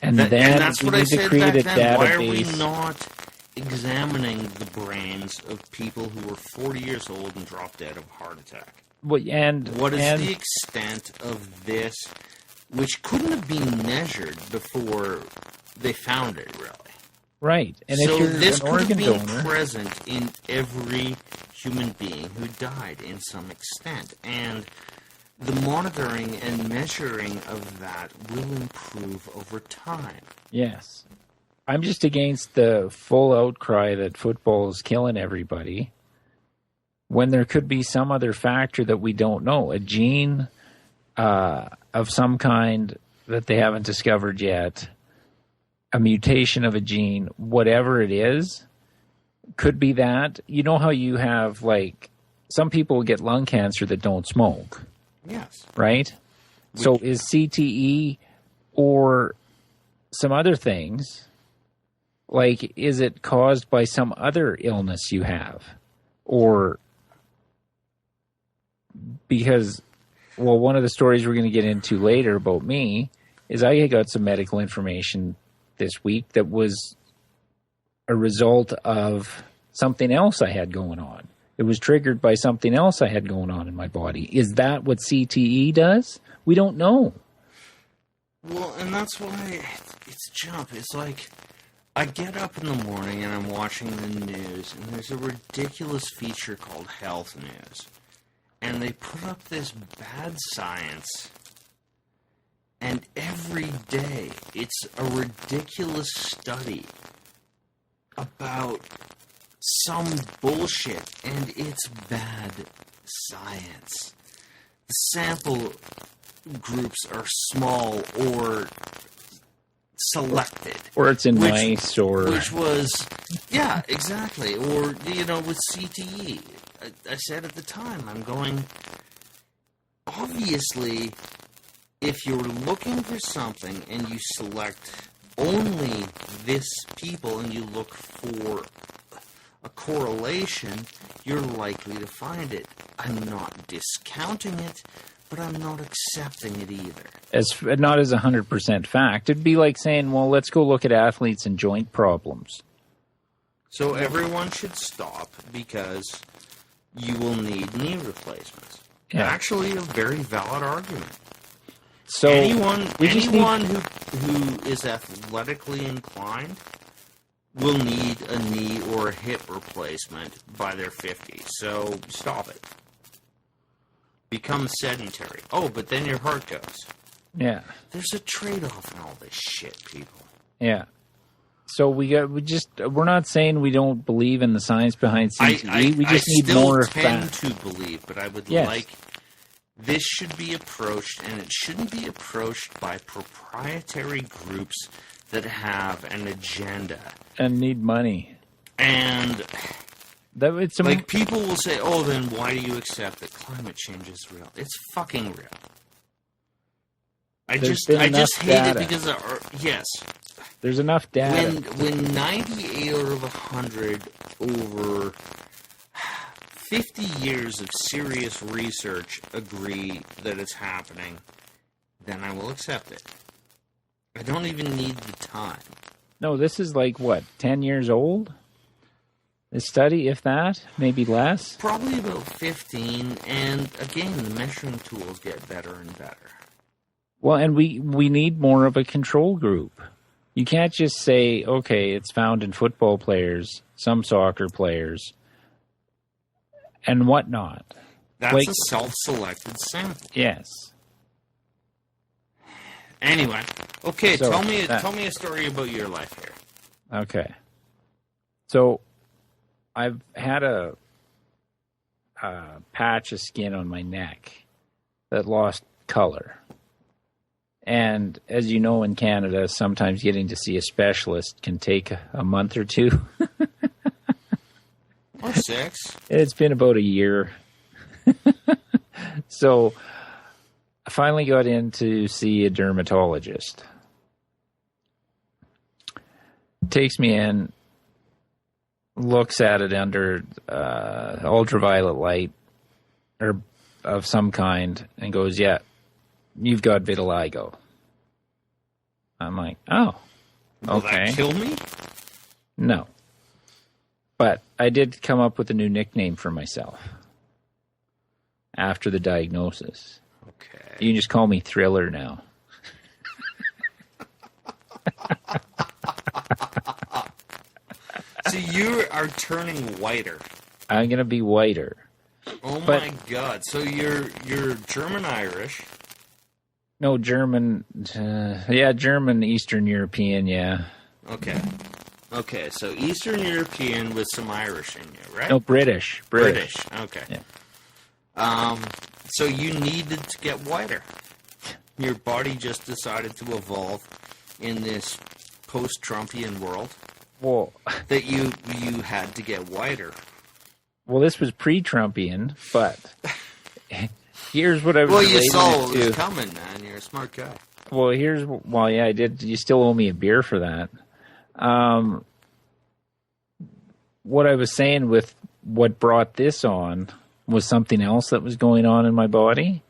And then we need to create a database. Why are we not examining the brains of people who were 40 years old and dropped dead of a heart attack? What is the extent of this, which couldn't have been measured before they found it, really? Right. And so if you're this an could have organ been donor, present in every human being who died in some extent. And the monitoring and measuring of that will improve over time. yes. I'm just against the full outcry that football is killing everybody when there could be some other factor that we don't know, a gene of some kind that they haven't discovered yet, a mutation of a gene, whatever it is, could be that. You know how you have, like, some people get lung cancer that don't smoke, Yes. right? So is CTE or some other things, like, is it caused by some other illness you have? Or because, well, one of the stories we're going to get into later about me is I got some medical information this week that was a result of something else I had going on. It was triggered by something else I had going on in my body. Is that what CTE does? We don't know. Well, and that's why it's jump. It's like, I get up in the morning and I'm watching the news, and there's a ridiculous feature called Health News. And they put up this bad science, and every day it's a ridiculous study about some bullshit, and it's bad science. The sample groups are small or selected. Or it's in mice, or... Which was, yeah, exactly. Or, you know, with CTE. I said at the time, I'm going, obviously, if you're looking for something and you select only this people and you look for a correlation, you're likely to find it. I'm not discounting it, but I'm not accepting it either. Not as 100% fact. It'd be like saying, well, let's go look at athletes and joint problems. So everyone should stop because you will need knee replacements. Yeah. Actually, a very valid argument. So anyone who is athletically inclined will need a knee or a hip replacement by their 50s. So stop it. Become sedentary. Oh, but then your heart goes. Yeah. There's a trade-off in all this shit, people. Yeah. So we're not saying we don't believe in the science behind CTE. We just need more facts. I still tend to believe, but I would like this should be approached, and it shouldn't be approached by proprietary groups that have an agenda and need money. And like people will say, "Oh, then why do you accept that climate change is real?" It's fucking real. I just hate it because yes. There's enough data. When 98 out of 100 over 50 years of serious research agree that it's happening, then I will accept it. I don't even need the time. No, this is like, what, 10 years old? This study, if that, maybe less? Probably about 15, and again, the measuring tools get better and better. Well, and we need more of a control group. You can't just say, okay, it's found in football players, some soccer players, and whatnot. That's a self-selected sample. Yes. Anyway, okay, so tell me a story about your life here. Okay. So, I've had a patch of skin on my neck that lost color. And as you know, in Canada, sometimes getting to see a specialist can take a month or two. Or 6. It's been about a year. So I finally got in to see a dermatologist. Takes me in, looks at it under ultraviolet light or of some kind, and goes, yeah, you've got vitiligo. I'm like, oh, okay. Will that kill me? No. But I did come up with a new nickname for myself after the diagnosis. Okay. You can just call me Thriller now. So you are turning whiter. I'm going to be whiter. Oh my God! So you're German Irish. No, German. German, Eastern European. Yeah. Okay. So Eastern European with some Irish in you, right? No, British. Okay. Yeah. So you needed to get whiter. Your body just decided to evolve in this post-Trumpian world. Well, that you had to get whiter. Well, this was pre-Trumpian, but here's what I was. Well, you saw what was coming, man. You're a smart guy. Well, I did. You still owe me a beer for that. What I was saying with what brought this on was something else that was going on in my body.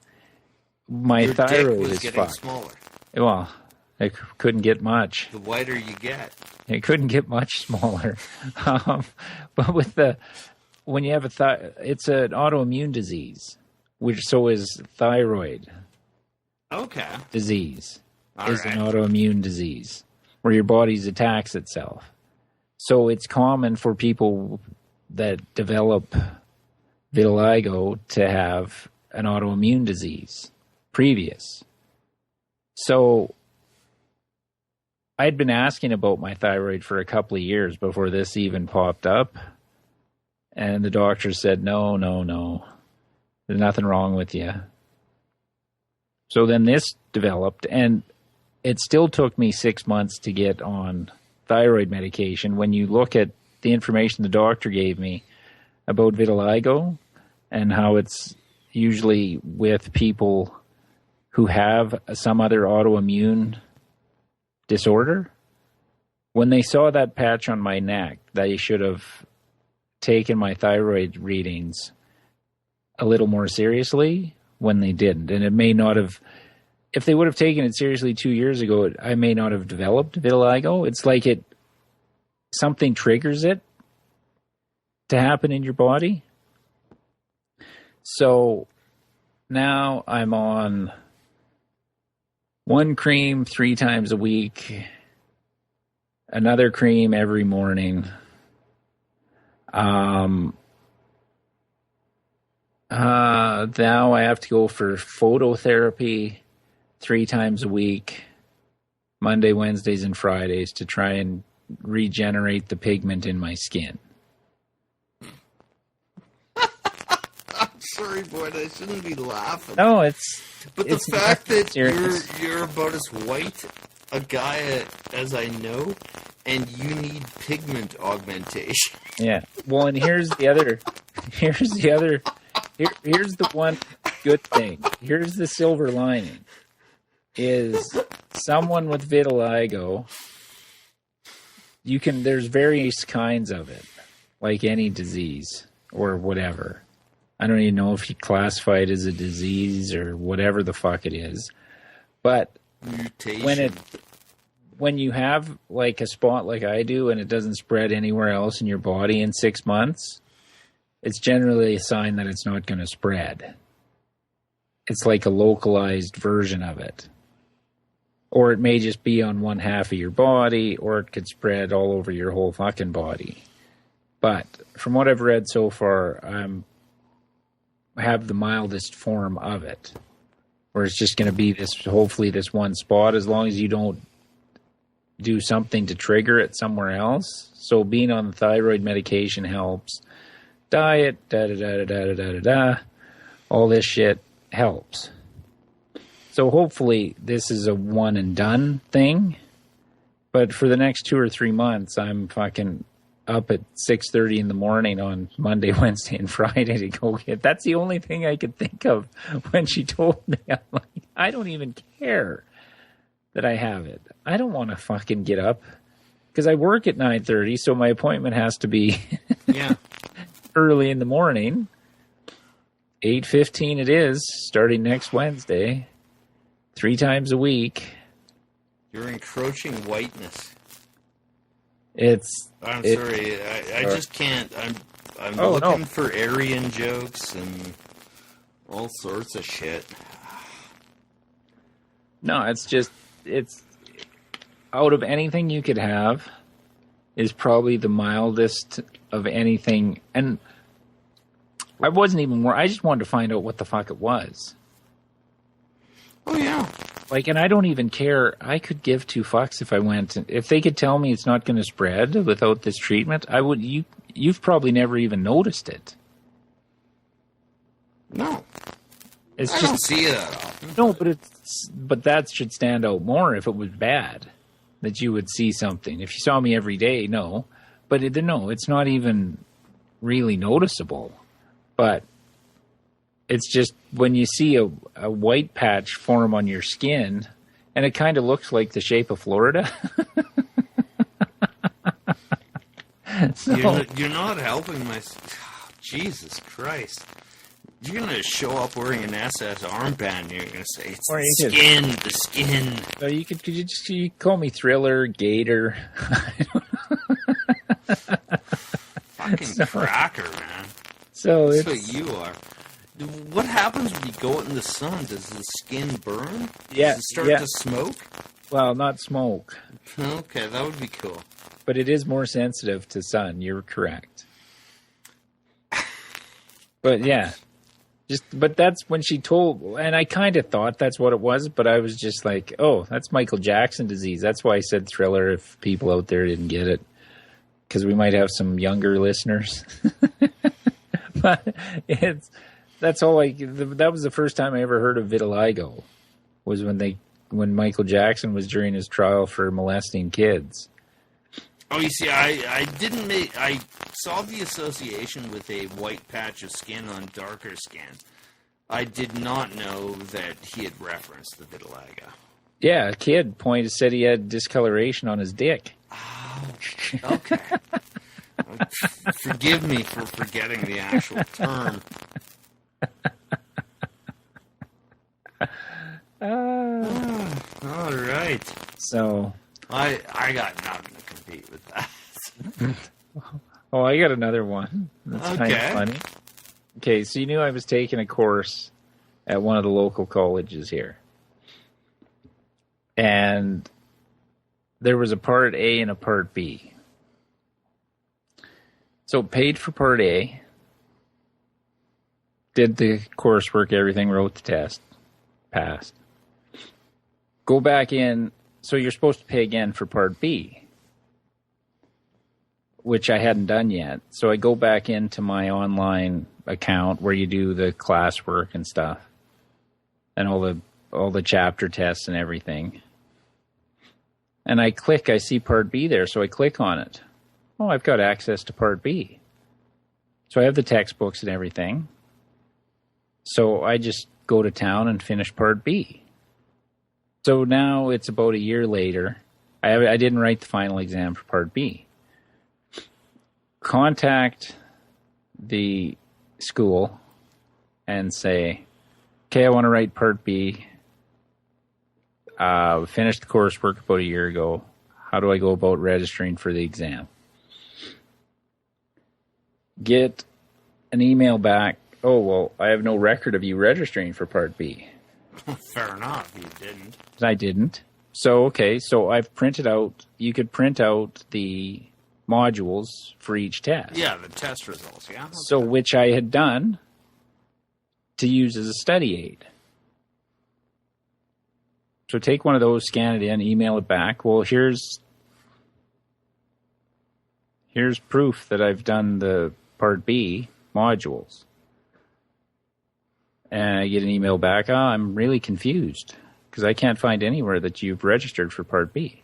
Your thyroid was is getting fucked. Smaller. Well, I couldn't get much. The whiter you get, it couldn't get much smaller. But when you have it's an autoimmune disease, so is thyroid. Okay. Disease All is right. an autoimmune disease where your body attacks itself. So it's common for people that develop vitiligo to have an autoimmune disease previous. So I'd been asking about my thyroid for a couple of years before this even popped up. And the doctor said, no. There's nothing wrong with you. So then this developed, and it still took me 6 months to get on thyroid medication. When you look at the information the doctor gave me about vitiligo and how it's usually with people who have some other autoimmune disorder, when they saw that patch on my neck, they should have taken my thyroid readings a little more seriously when they didn't. And it may not have, if they would have taken it seriously 2 years ago, I may not have developed vitiligo. It's like something triggers it to happen in your body. So now I'm on one cream 3 times a week, another cream every morning. Now I have to go for phototherapy 3 times a week, Monday, Wednesdays, and Fridays, to try and regenerate the pigment in my skin. I'm sorry, Boyd. I shouldn't be laughing. No, But the fact that you're about as white a guy as I know, and you need pigment augmentation. Yeah. Well, and here's the one good thing. Here's the silver lining. Is someone with vitiligo, there's various kinds of it, like any disease or whatever. I don't even know if you classify it as a disease or whatever the fuck it is. But mutation. When you have like a spot like I do and it doesn't spread anywhere else in your body in 6 months, it's generally a sign that it's not going to spread. It's like a localized version of it. Or it may just be on one half of your body, or it could spread all over your whole fucking body. But from what I've read so far, I have the mildest form of it, where it's just going to be hopefully this one spot, as long as you don't do something to trigger it somewhere else. So being on the thyroid medication helps. Diet, all this shit helps. So hopefully this is a one and done thing. But for the next 2 or 3 months, I'm fucking up at 6:30 in the morning on Monday, Wednesday, and Friday to go get. That's the only thing I could think of when she told me. I'm like, I don't even care that I have it. I don't want to fucking get up because I work at 9:30, so my appointment has to be early in the morning. 8:15 it is, starting next Wednesday, 3 times a week. You're encroaching whiteness. I'm sorry. I just can't. I'm looking for Aryan jokes and all sorts of shit. No, it's out of anything you could have, is probably the mildest of anything. And I wasn't even I just wanted to find out what the fuck it was. Oh, yeah. Like, and I don't even care. I could give two fucks if I went. If they could tell me it's not going to spread without this treatment, I would. You've probably never even noticed it. No. I don't see it that often. No, but that should stand out more if it was bad, that you would see something. If you saw me every day, no. But no, it's not even really noticeable. But it's just when you see a white patch form on your skin, and it kind of looks like the shape of Florida. So, you're not helping my... Jesus Christ. You're going to show up wearing an SS armband and you're going to say, it's the skin. So you call me Thriller, Gator. Fucking cracker, man. So that's what you are. What happens when you go out in the sun? Does the skin burn? Yeah. Does it start to smoke? Well, not smoke. Okay, that would be cool. But it is more sensitive to sun. You're correct. But yeah. But that's when she told, and I kind of thought that's what it was, but I was just like, oh, that's Michael Jackson disease. That's why I said Thriller if people out there didn't get it, because we might have some younger listeners. But that's all that was the first time I ever heard of vitiligo, was when Michael Jackson was during his trial for molesting kids. Oh, you see, I saw the association with a white patch of skin on darker skin. I did not know that he had referenced the vitiligo. Yeah, a kid said he had discoloration on his dick. Oh, okay. Forgive me for forgetting the actual term. All right. So... I got nothing to compete with that. Oh, I got another one. That's kind of funny. Okay, so you knew I was taking a course at one of the local colleges here. And there was a Part A and a Part B. So paid for Part A, did the coursework, everything, wrote the test, passed. Go back in. So you're supposed to pay again for Part B, which I hadn't done yet. So I go back into my online account where you do the classwork and stuff, and all the chapter tests and everything. And I see Part B there, so I click on it. Oh, I've got access to Part B. So I have the textbooks and everything. So I just go to town and finish Part B. So now it's about a year later. I didn't write the final exam for Part B. Contact the school and say, okay, I want to write Part B. Finished the coursework about a year ago. How do I go about registering for the exam? Get an email back. Oh, well, I have no record of you registering for Part B. Fair enough, you didn't. I didn't. So, okay, so I've printed out, you could print out the modules for each test. Yeah, the test results, yeah. Okay. So, which I had done to use as a study aid. So take one of those, scan it in, email it back. Well, here's proof that I've done the Part B modules. And I get an email back, I'm really confused because I can't find anywhere that you've registered for Part B.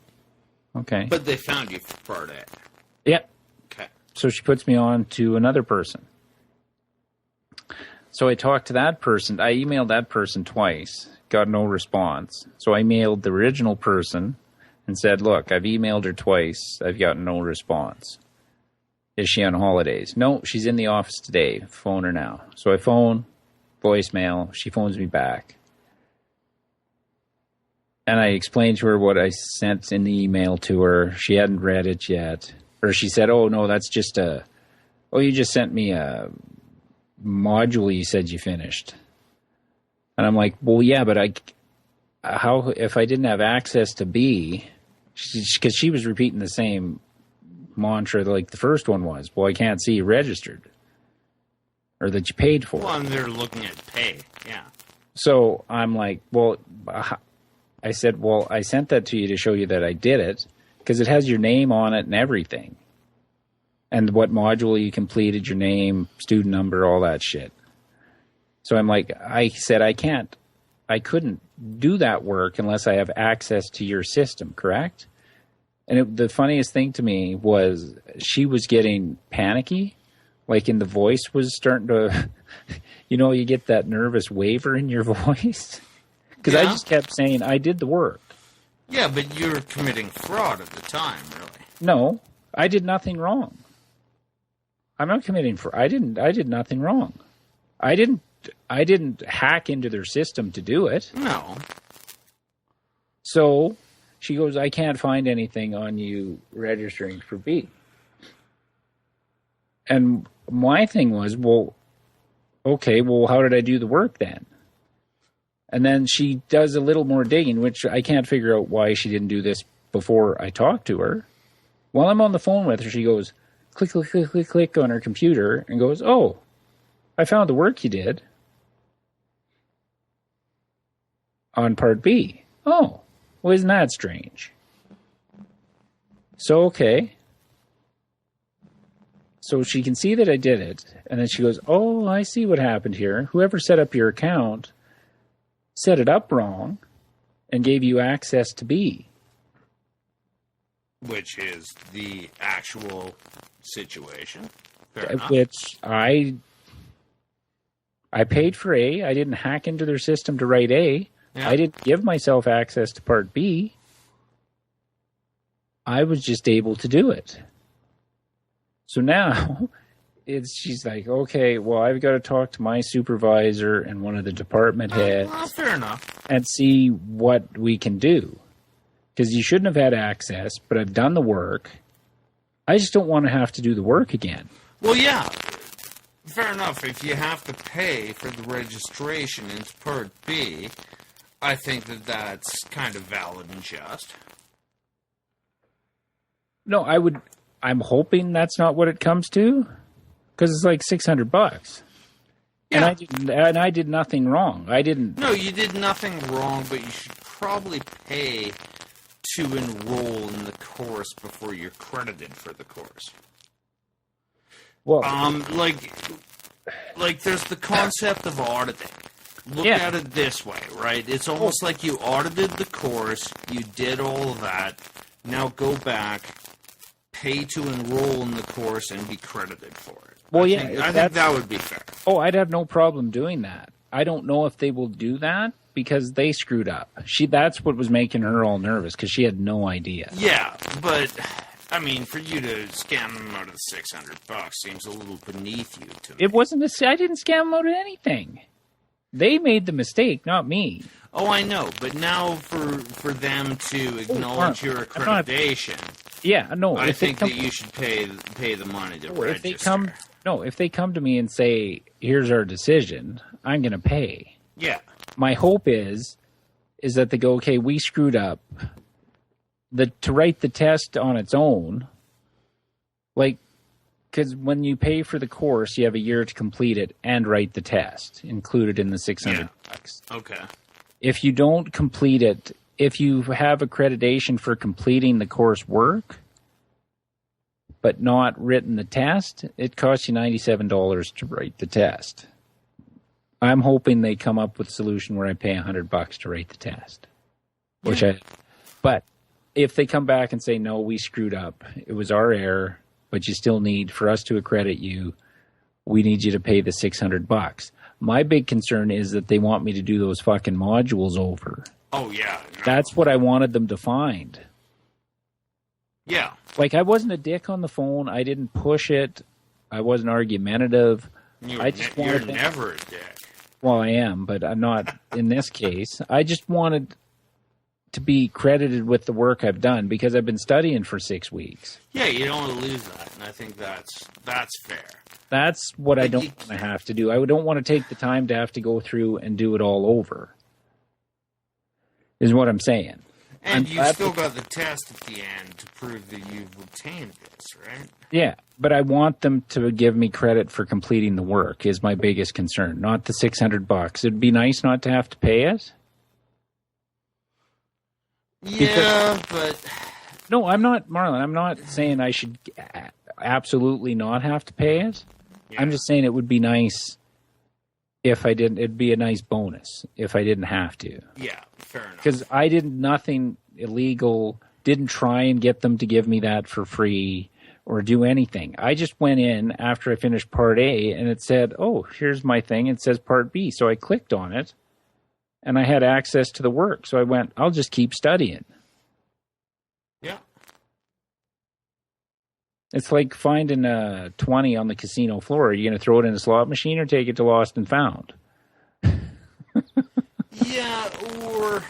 Okay. But they found you for Part A. Yeah. Okay. So she puts me on to another person. So I talked to that person. I emailed that person twice, got no response. So I mailed the original person and said, look, I've emailed her twice. I've gotten no response. Is she on holidays? No, she's in the office today. Phone her now. So I phone, voicemail. She phones me back. And I explained to her what I sent in the email to her. She hadn't read it yet. Or she said, oh, no, that's just you just sent me a module you said you finished. And I'm like, well, yeah, but if I didn't have access to B, because she was repeating the same mantra like the first one was. Well, I can't see you registered or that you paid for Well, it. and they're looking at pay, yeah. So I'm like, well, I said, well, I sent that to you to show you that I did it because it has your name on it and everything. And what module you completed, your name, student number, all that shit. So I'm like, I said, I couldn't do that work unless I have access to your system, correct? And the funniest thing to me was she was getting panicky, like in the voice was starting to, you get that nervous waver in your voice. Because I just kept saying, I did the work. Yeah, but you were committing fraud at the time, really. No, I did nothing wrong. I'm not committing I did nothing wrong. I didn't hack into their system to do it. No. So she goes, I can't find anything on you registering for B. And my thing was, well, okay, well, how did I do the work then? And then she does a little more digging, which I can't figure out why she didn't do this before I talked to her. While I'm on the phone with her, she goes, click, click, click, click, click on her computer and goes, oh, I found the work you did on part B. Oh, well, isn't that strange? So, okay. So she can see that I did it. And then she goes, oh, I see what happened here. Whoever set up your account set it up wrong and gave you access to B. Which is the actual situation. Fair enough. Which I paid for A. I didn't hack into their system to write A. Yeah. I didn't give myself access to part B. I was just able to do it. So now she's like, okay, well, I've got to talk to my supervisor and one of the department heads Fair enough. and see what we can do. Because you shouldn't have had access, but I've done the work. I just don't want to have to do the work again. Well, yeah. Fair enough. If you have to pay for the registration in Part B, I think that's kind of valid and just. No, I'm hoping that's not what it comes to, because it's like $600. Yeah. And I did nothing wrong. I didn't. No, you did nothing wrong, but you should probably pay to enroll in the course before you're credited for the course. Well, like there's the concept of auditing. Look at it this way, right? It's almost like you audited the course, you did all of that, now go back, pay to enroll in the course, and be credited for it. Well, I think that would be fair. Oh, I'd have no problem doing that. I don't know if they will do that because they screwed up. That's what was making her all nervous because she had no idea. Yeah, but I mean, for you to scam them out of the $600 seems a little beneath you to me. It wasn't I didn't scam them out of anything. They made the mistake, not me. Oh, I know, but now for them to acknowledge your accreditation, I think that you should pay the money to register. If they come to me and say, "Here's our decision," I'm going to pay. Yeah. My hope is that they go, "Okay, we screwed up." To write the test on its own, because when you pay for the course, you have a year to complete it and write the test, included in the $600. Okay. If you don't complete it, if you have accreditation for completing the course work, but not written the test, it costs you $97 to write the test. I'm hoping they come up with a solution where I pay $100 to write the test. But if they come back and say, no, we screwed up, it was our error, but you still need, for us to accredit you, we need you to pay the $600. My big concern is that they want me to do those fucking modules over. Oh, yeah. No. That's what I wanted them to find. Yeah. I wasn't a dick on the phone. I didn't push it. I wasn't argumentative. You're never a dick. Well, I am, but I'm not in this case. I just wanted to be credited with the work I've done because I've been studying for 6 weeks. Yeah, you don't want to lose that, and I think that's fair. That's what I don't want to have to do. I don't want to take the time to have to go through and do it all over, is what I'm saying. And you've still got the test at the end to prove that you've obtained this, right? Yeah, but I want them to give me credit for completing the work is my biggest concern, not the $600. It'd be nice not to have to pay it. Yeah, but... No, I'm not, Marlon, I'm not saying I should absolutely not have to pay it. Yeah. I'm just saying it would be nice if I didn't. It'd be a nice bonus if I didn't have to. Yeah, fair enough. Because I did nothing illegal, didn't try and get them to give me that for free or do anything. I just went in after I finished Part A and it said, oh, here's my thing. It says Part B. So I clicked on it and I had access to the work. So I went, I'll just keep studying. Yeah. It's like finding a 20 on the casino floor. Are you going to throw it in a slot machine or take it to Lost and Found? Yeah, or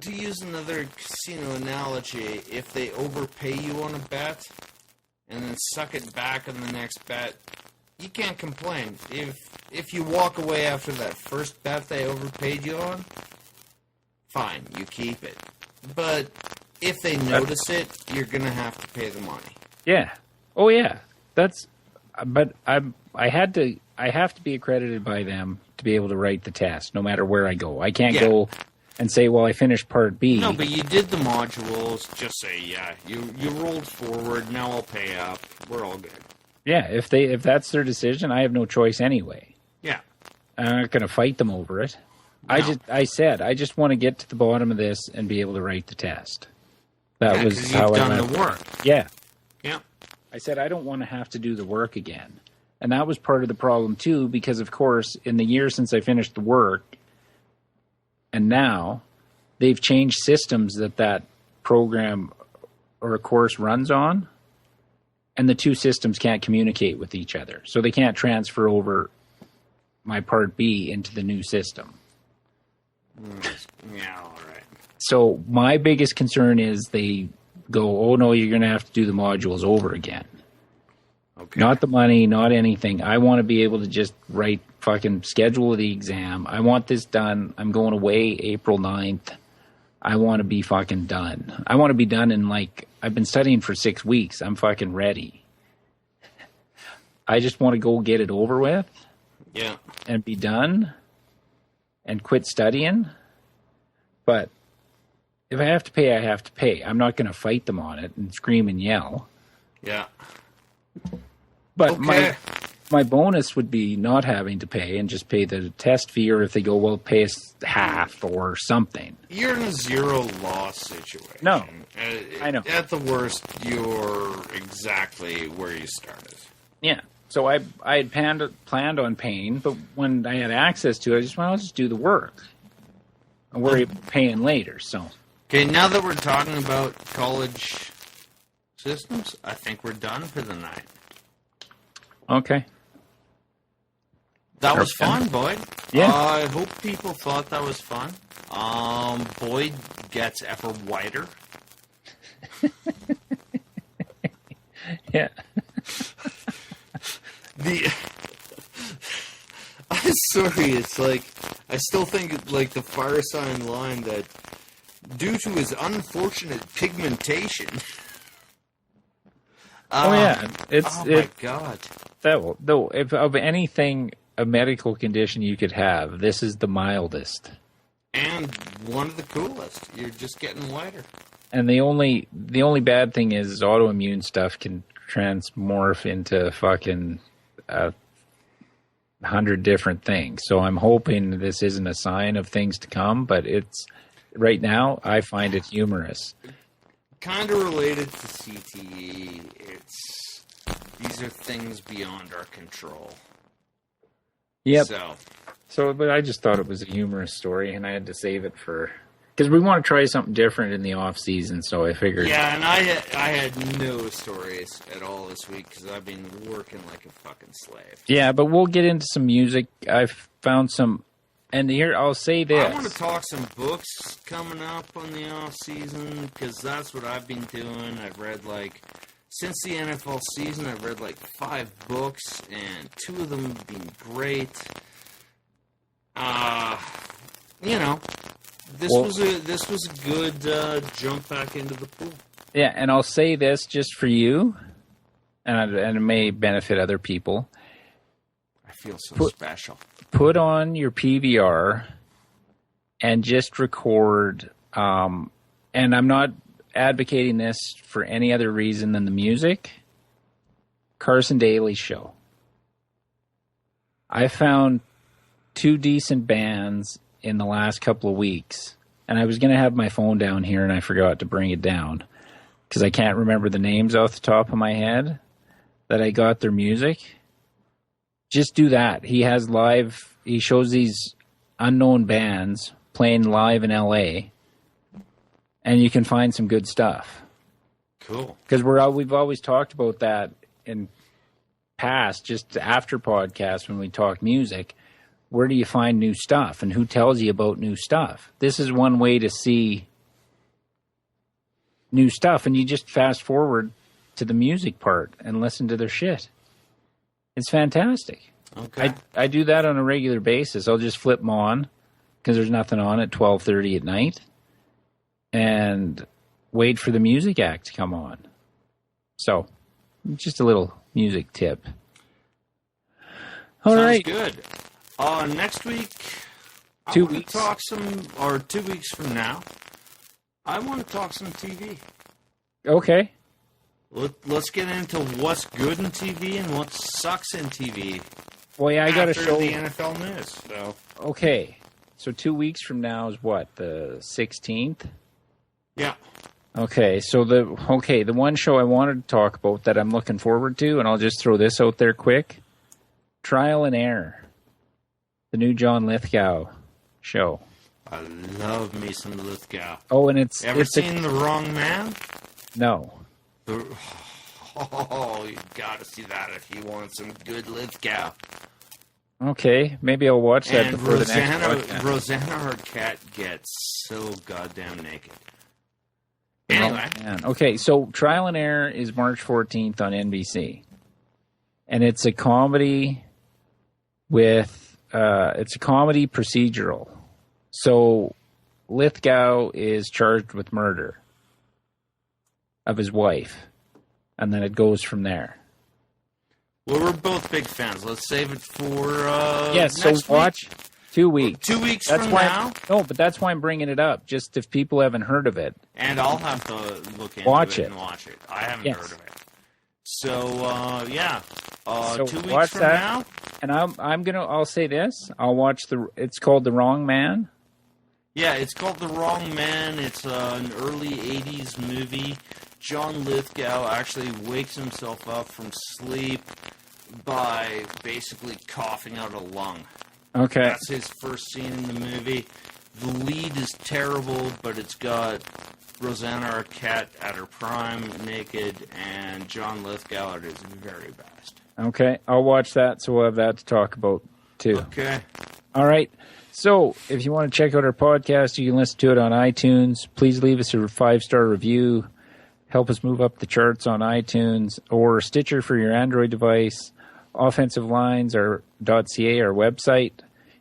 to use another casino analogy, if they overpay you on a bet and then suck it back on the next bet, you can't complain. If you walk away after that first bet they overpaid you on, fine, you keep it. But if they notice it, you're going to have to pay the money. Yeah. Oh, yeah. But I have to be accredited by them to be able to write the test, no matter where I go. I can't go and say, well, I finished Part B. No, but you did the modules. Just say, yeah, you rolled forward. Now I'll pay up. We're all good. Yeah, if that's their decision, I have no choice anyway. Yeah. I'm not going to fight them over it. No. I just want to get to the bottom of this and be able to write the test. That was how you've done the work. Yeah. Yeah. I said I don't want to have to do the work again. And that was part of the problem too, because of course, in the year since I finished the work, and now they've changed systems that program or a course runs on, and the two systems can't communicate with each other. So they can't transfer over my Part B into the new system. Yeah, all right. So my biggest concern is they go, oh no, you're going to have to do the modules over again. Okay. Not the money, not anything. I want to be able to just write fucking schedule the exam. I want this done. I'm going away April 9th. I want to be fucking done. I want to be done in I've been studying for 6 weeks. I'm fucking ready. I just want to go get it over with. Yeah. And be done. And quit studying. But if I have to pay, I have to pay. I'm not going to fight them on it and scream and yell. Yeah. But okay. my bonus would be not having to pay and just pay the test fee, or if they go, well, pay us half or something. You're in a zero loss situation. No, I know. At the worst, you're exactly where you started. Yeah. So I had planned on paying, but when I had access to it, I just went, I'll just do the work. I'll worry about paying later. So. Okay, now that we're talking about college systems, I think we're done for the night. Okay. That was fun, Boyd. Yeah. I hope people thought that was fun. Boyd gets ever whiter. Yeah. I'm sorry, it's I still think the fire sign line that due to his unfortunate pigmentation. Yeah, my God. Though, if of anything, a medical condition you could have, this is the mildest. And one of the coolest. You're just getting whiter. And the only bad thing is autoimmune stuff can transmorph into fucking 100 different things. So I'm hoping this isn't a sign of things to come, but it's right now I find it humorous. Kind of related to CTE. These are things beyond our control. Yep. So, but I just thought it was a humorous story, and I had to save it because we want to try something different in the off season. So I figured. Yeah, and I had no stories at all this week because I've been working like a fucking slave. Yeah, but we'll get into some music. I've found some. And here, I'll say this. I want to talk some books coming up on the off season because that's what I've been doing. I've read since the NFL season, I've read 5 books, and 2 of them have been great. This was a good jump back into the pool. Yeah, and I'll say this just for you, and it may benefit other people. I feel so special. Put on your PVR and just record. And I'm not advocating this for any other reason than the music. Carson Daly's show. I found 2 decent bands in the last couple of weeks, and I was going to have my phone down here, and I forgot to bring it down because I can't remember the names off the top of my head that I got their music. Just do that. He shows these unknown bands playing live in LA, and you can find some good stuff. Cool. Because we've always talked about that in past, just after podcasts when we talk music. Where do you find new stuff, and who tells you about new stuff? This is one way to see new stuff, and you just fast forward to the music part and listen to their shit. It's fantastic. Okay. I do that on a regular basis. I'll just flip them on because there's nothing on at 12:30 at night and wait for the music act to come on. So, just a little music tip. All right. Sounds good. Next week, 2 weeks. 2 weeks from now, I want to talk some TV. Okay. Let's get into what's good in TV and what sucks in TV. Well, yeah, I got to after show the NFL news. So. Okay. So 2 weeks from now is what, the 16th? Yeah. Okay, so the one show I wanted to talk about that I'm looking forward to, and I'll just throw this out there quick, Trial and Error, the new John Lithgow show. I love me some Lithgow. Oh, and it's... Ever seen The Wrong Man? No. Oh, you gotta see that if you want some good Lithgow. Okay, maybe I'll watch that and before the next podcast. Rosanna Arquette gets so goddamn naked. Anyway. Oh, man. Okay, so Trial and Error is March 14th on NBC. And it's a comedy it's a comedy procedural. So Lithgow is charged with murder of his wife. And then it goes from there. Well, we're both big fans. Let's save it for yes, next so watch week. 2 weeks. 2 weeks that's from why now. No, but that's why I'm bringing it up. Just if people haven't heard of it. And I'll have to look into watch it and watch it. I haven't Yes. heard of it. So, yeah. So 2 weeks watch from that. now. And I'll say this. I'll watch it's called The Wrong Man. Yeah, it's called The Wrong Man. It's an early 80s movie. John Lithgow actually wakes himself up from sleep by basically coughing out a lung. Okay. That's his first scene in the movie. The lead is terrible, but it's got Rosanna Arquette at her prime, naked, and John Lithgow at his very best. Okay, I'll watch that, so we'll have that to talk about, too. Okay. All right. So, if you want to check out our podcast, you can listen to it on iTunes. Please leave us a 5-star review. Help us move up the charts on iTunes or Stitcher for your Android device. Offensive Lines or .ca, our website.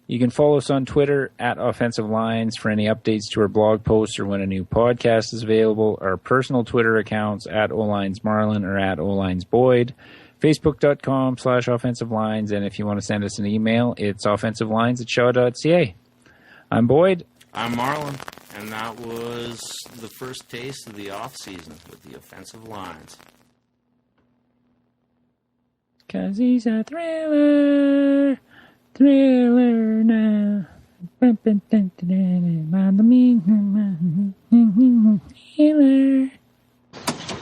You can follow us on Twitter at Offensive Lines for any updates to our blog posts or when a new podcast is available. Our personal Twitter accounts at OLinesMarlon or at OLinesBoyd. Facebook.com/Offensive Lines. And if you want to send us an email, it's offensivelines@shaw.ca. I'm Boyd. I'm Marlon, and that was the first taste of the off-season with the Offensive Lines. 'Cause he's a thriller now.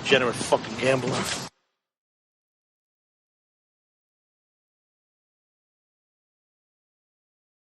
Degenerate fucking gambler.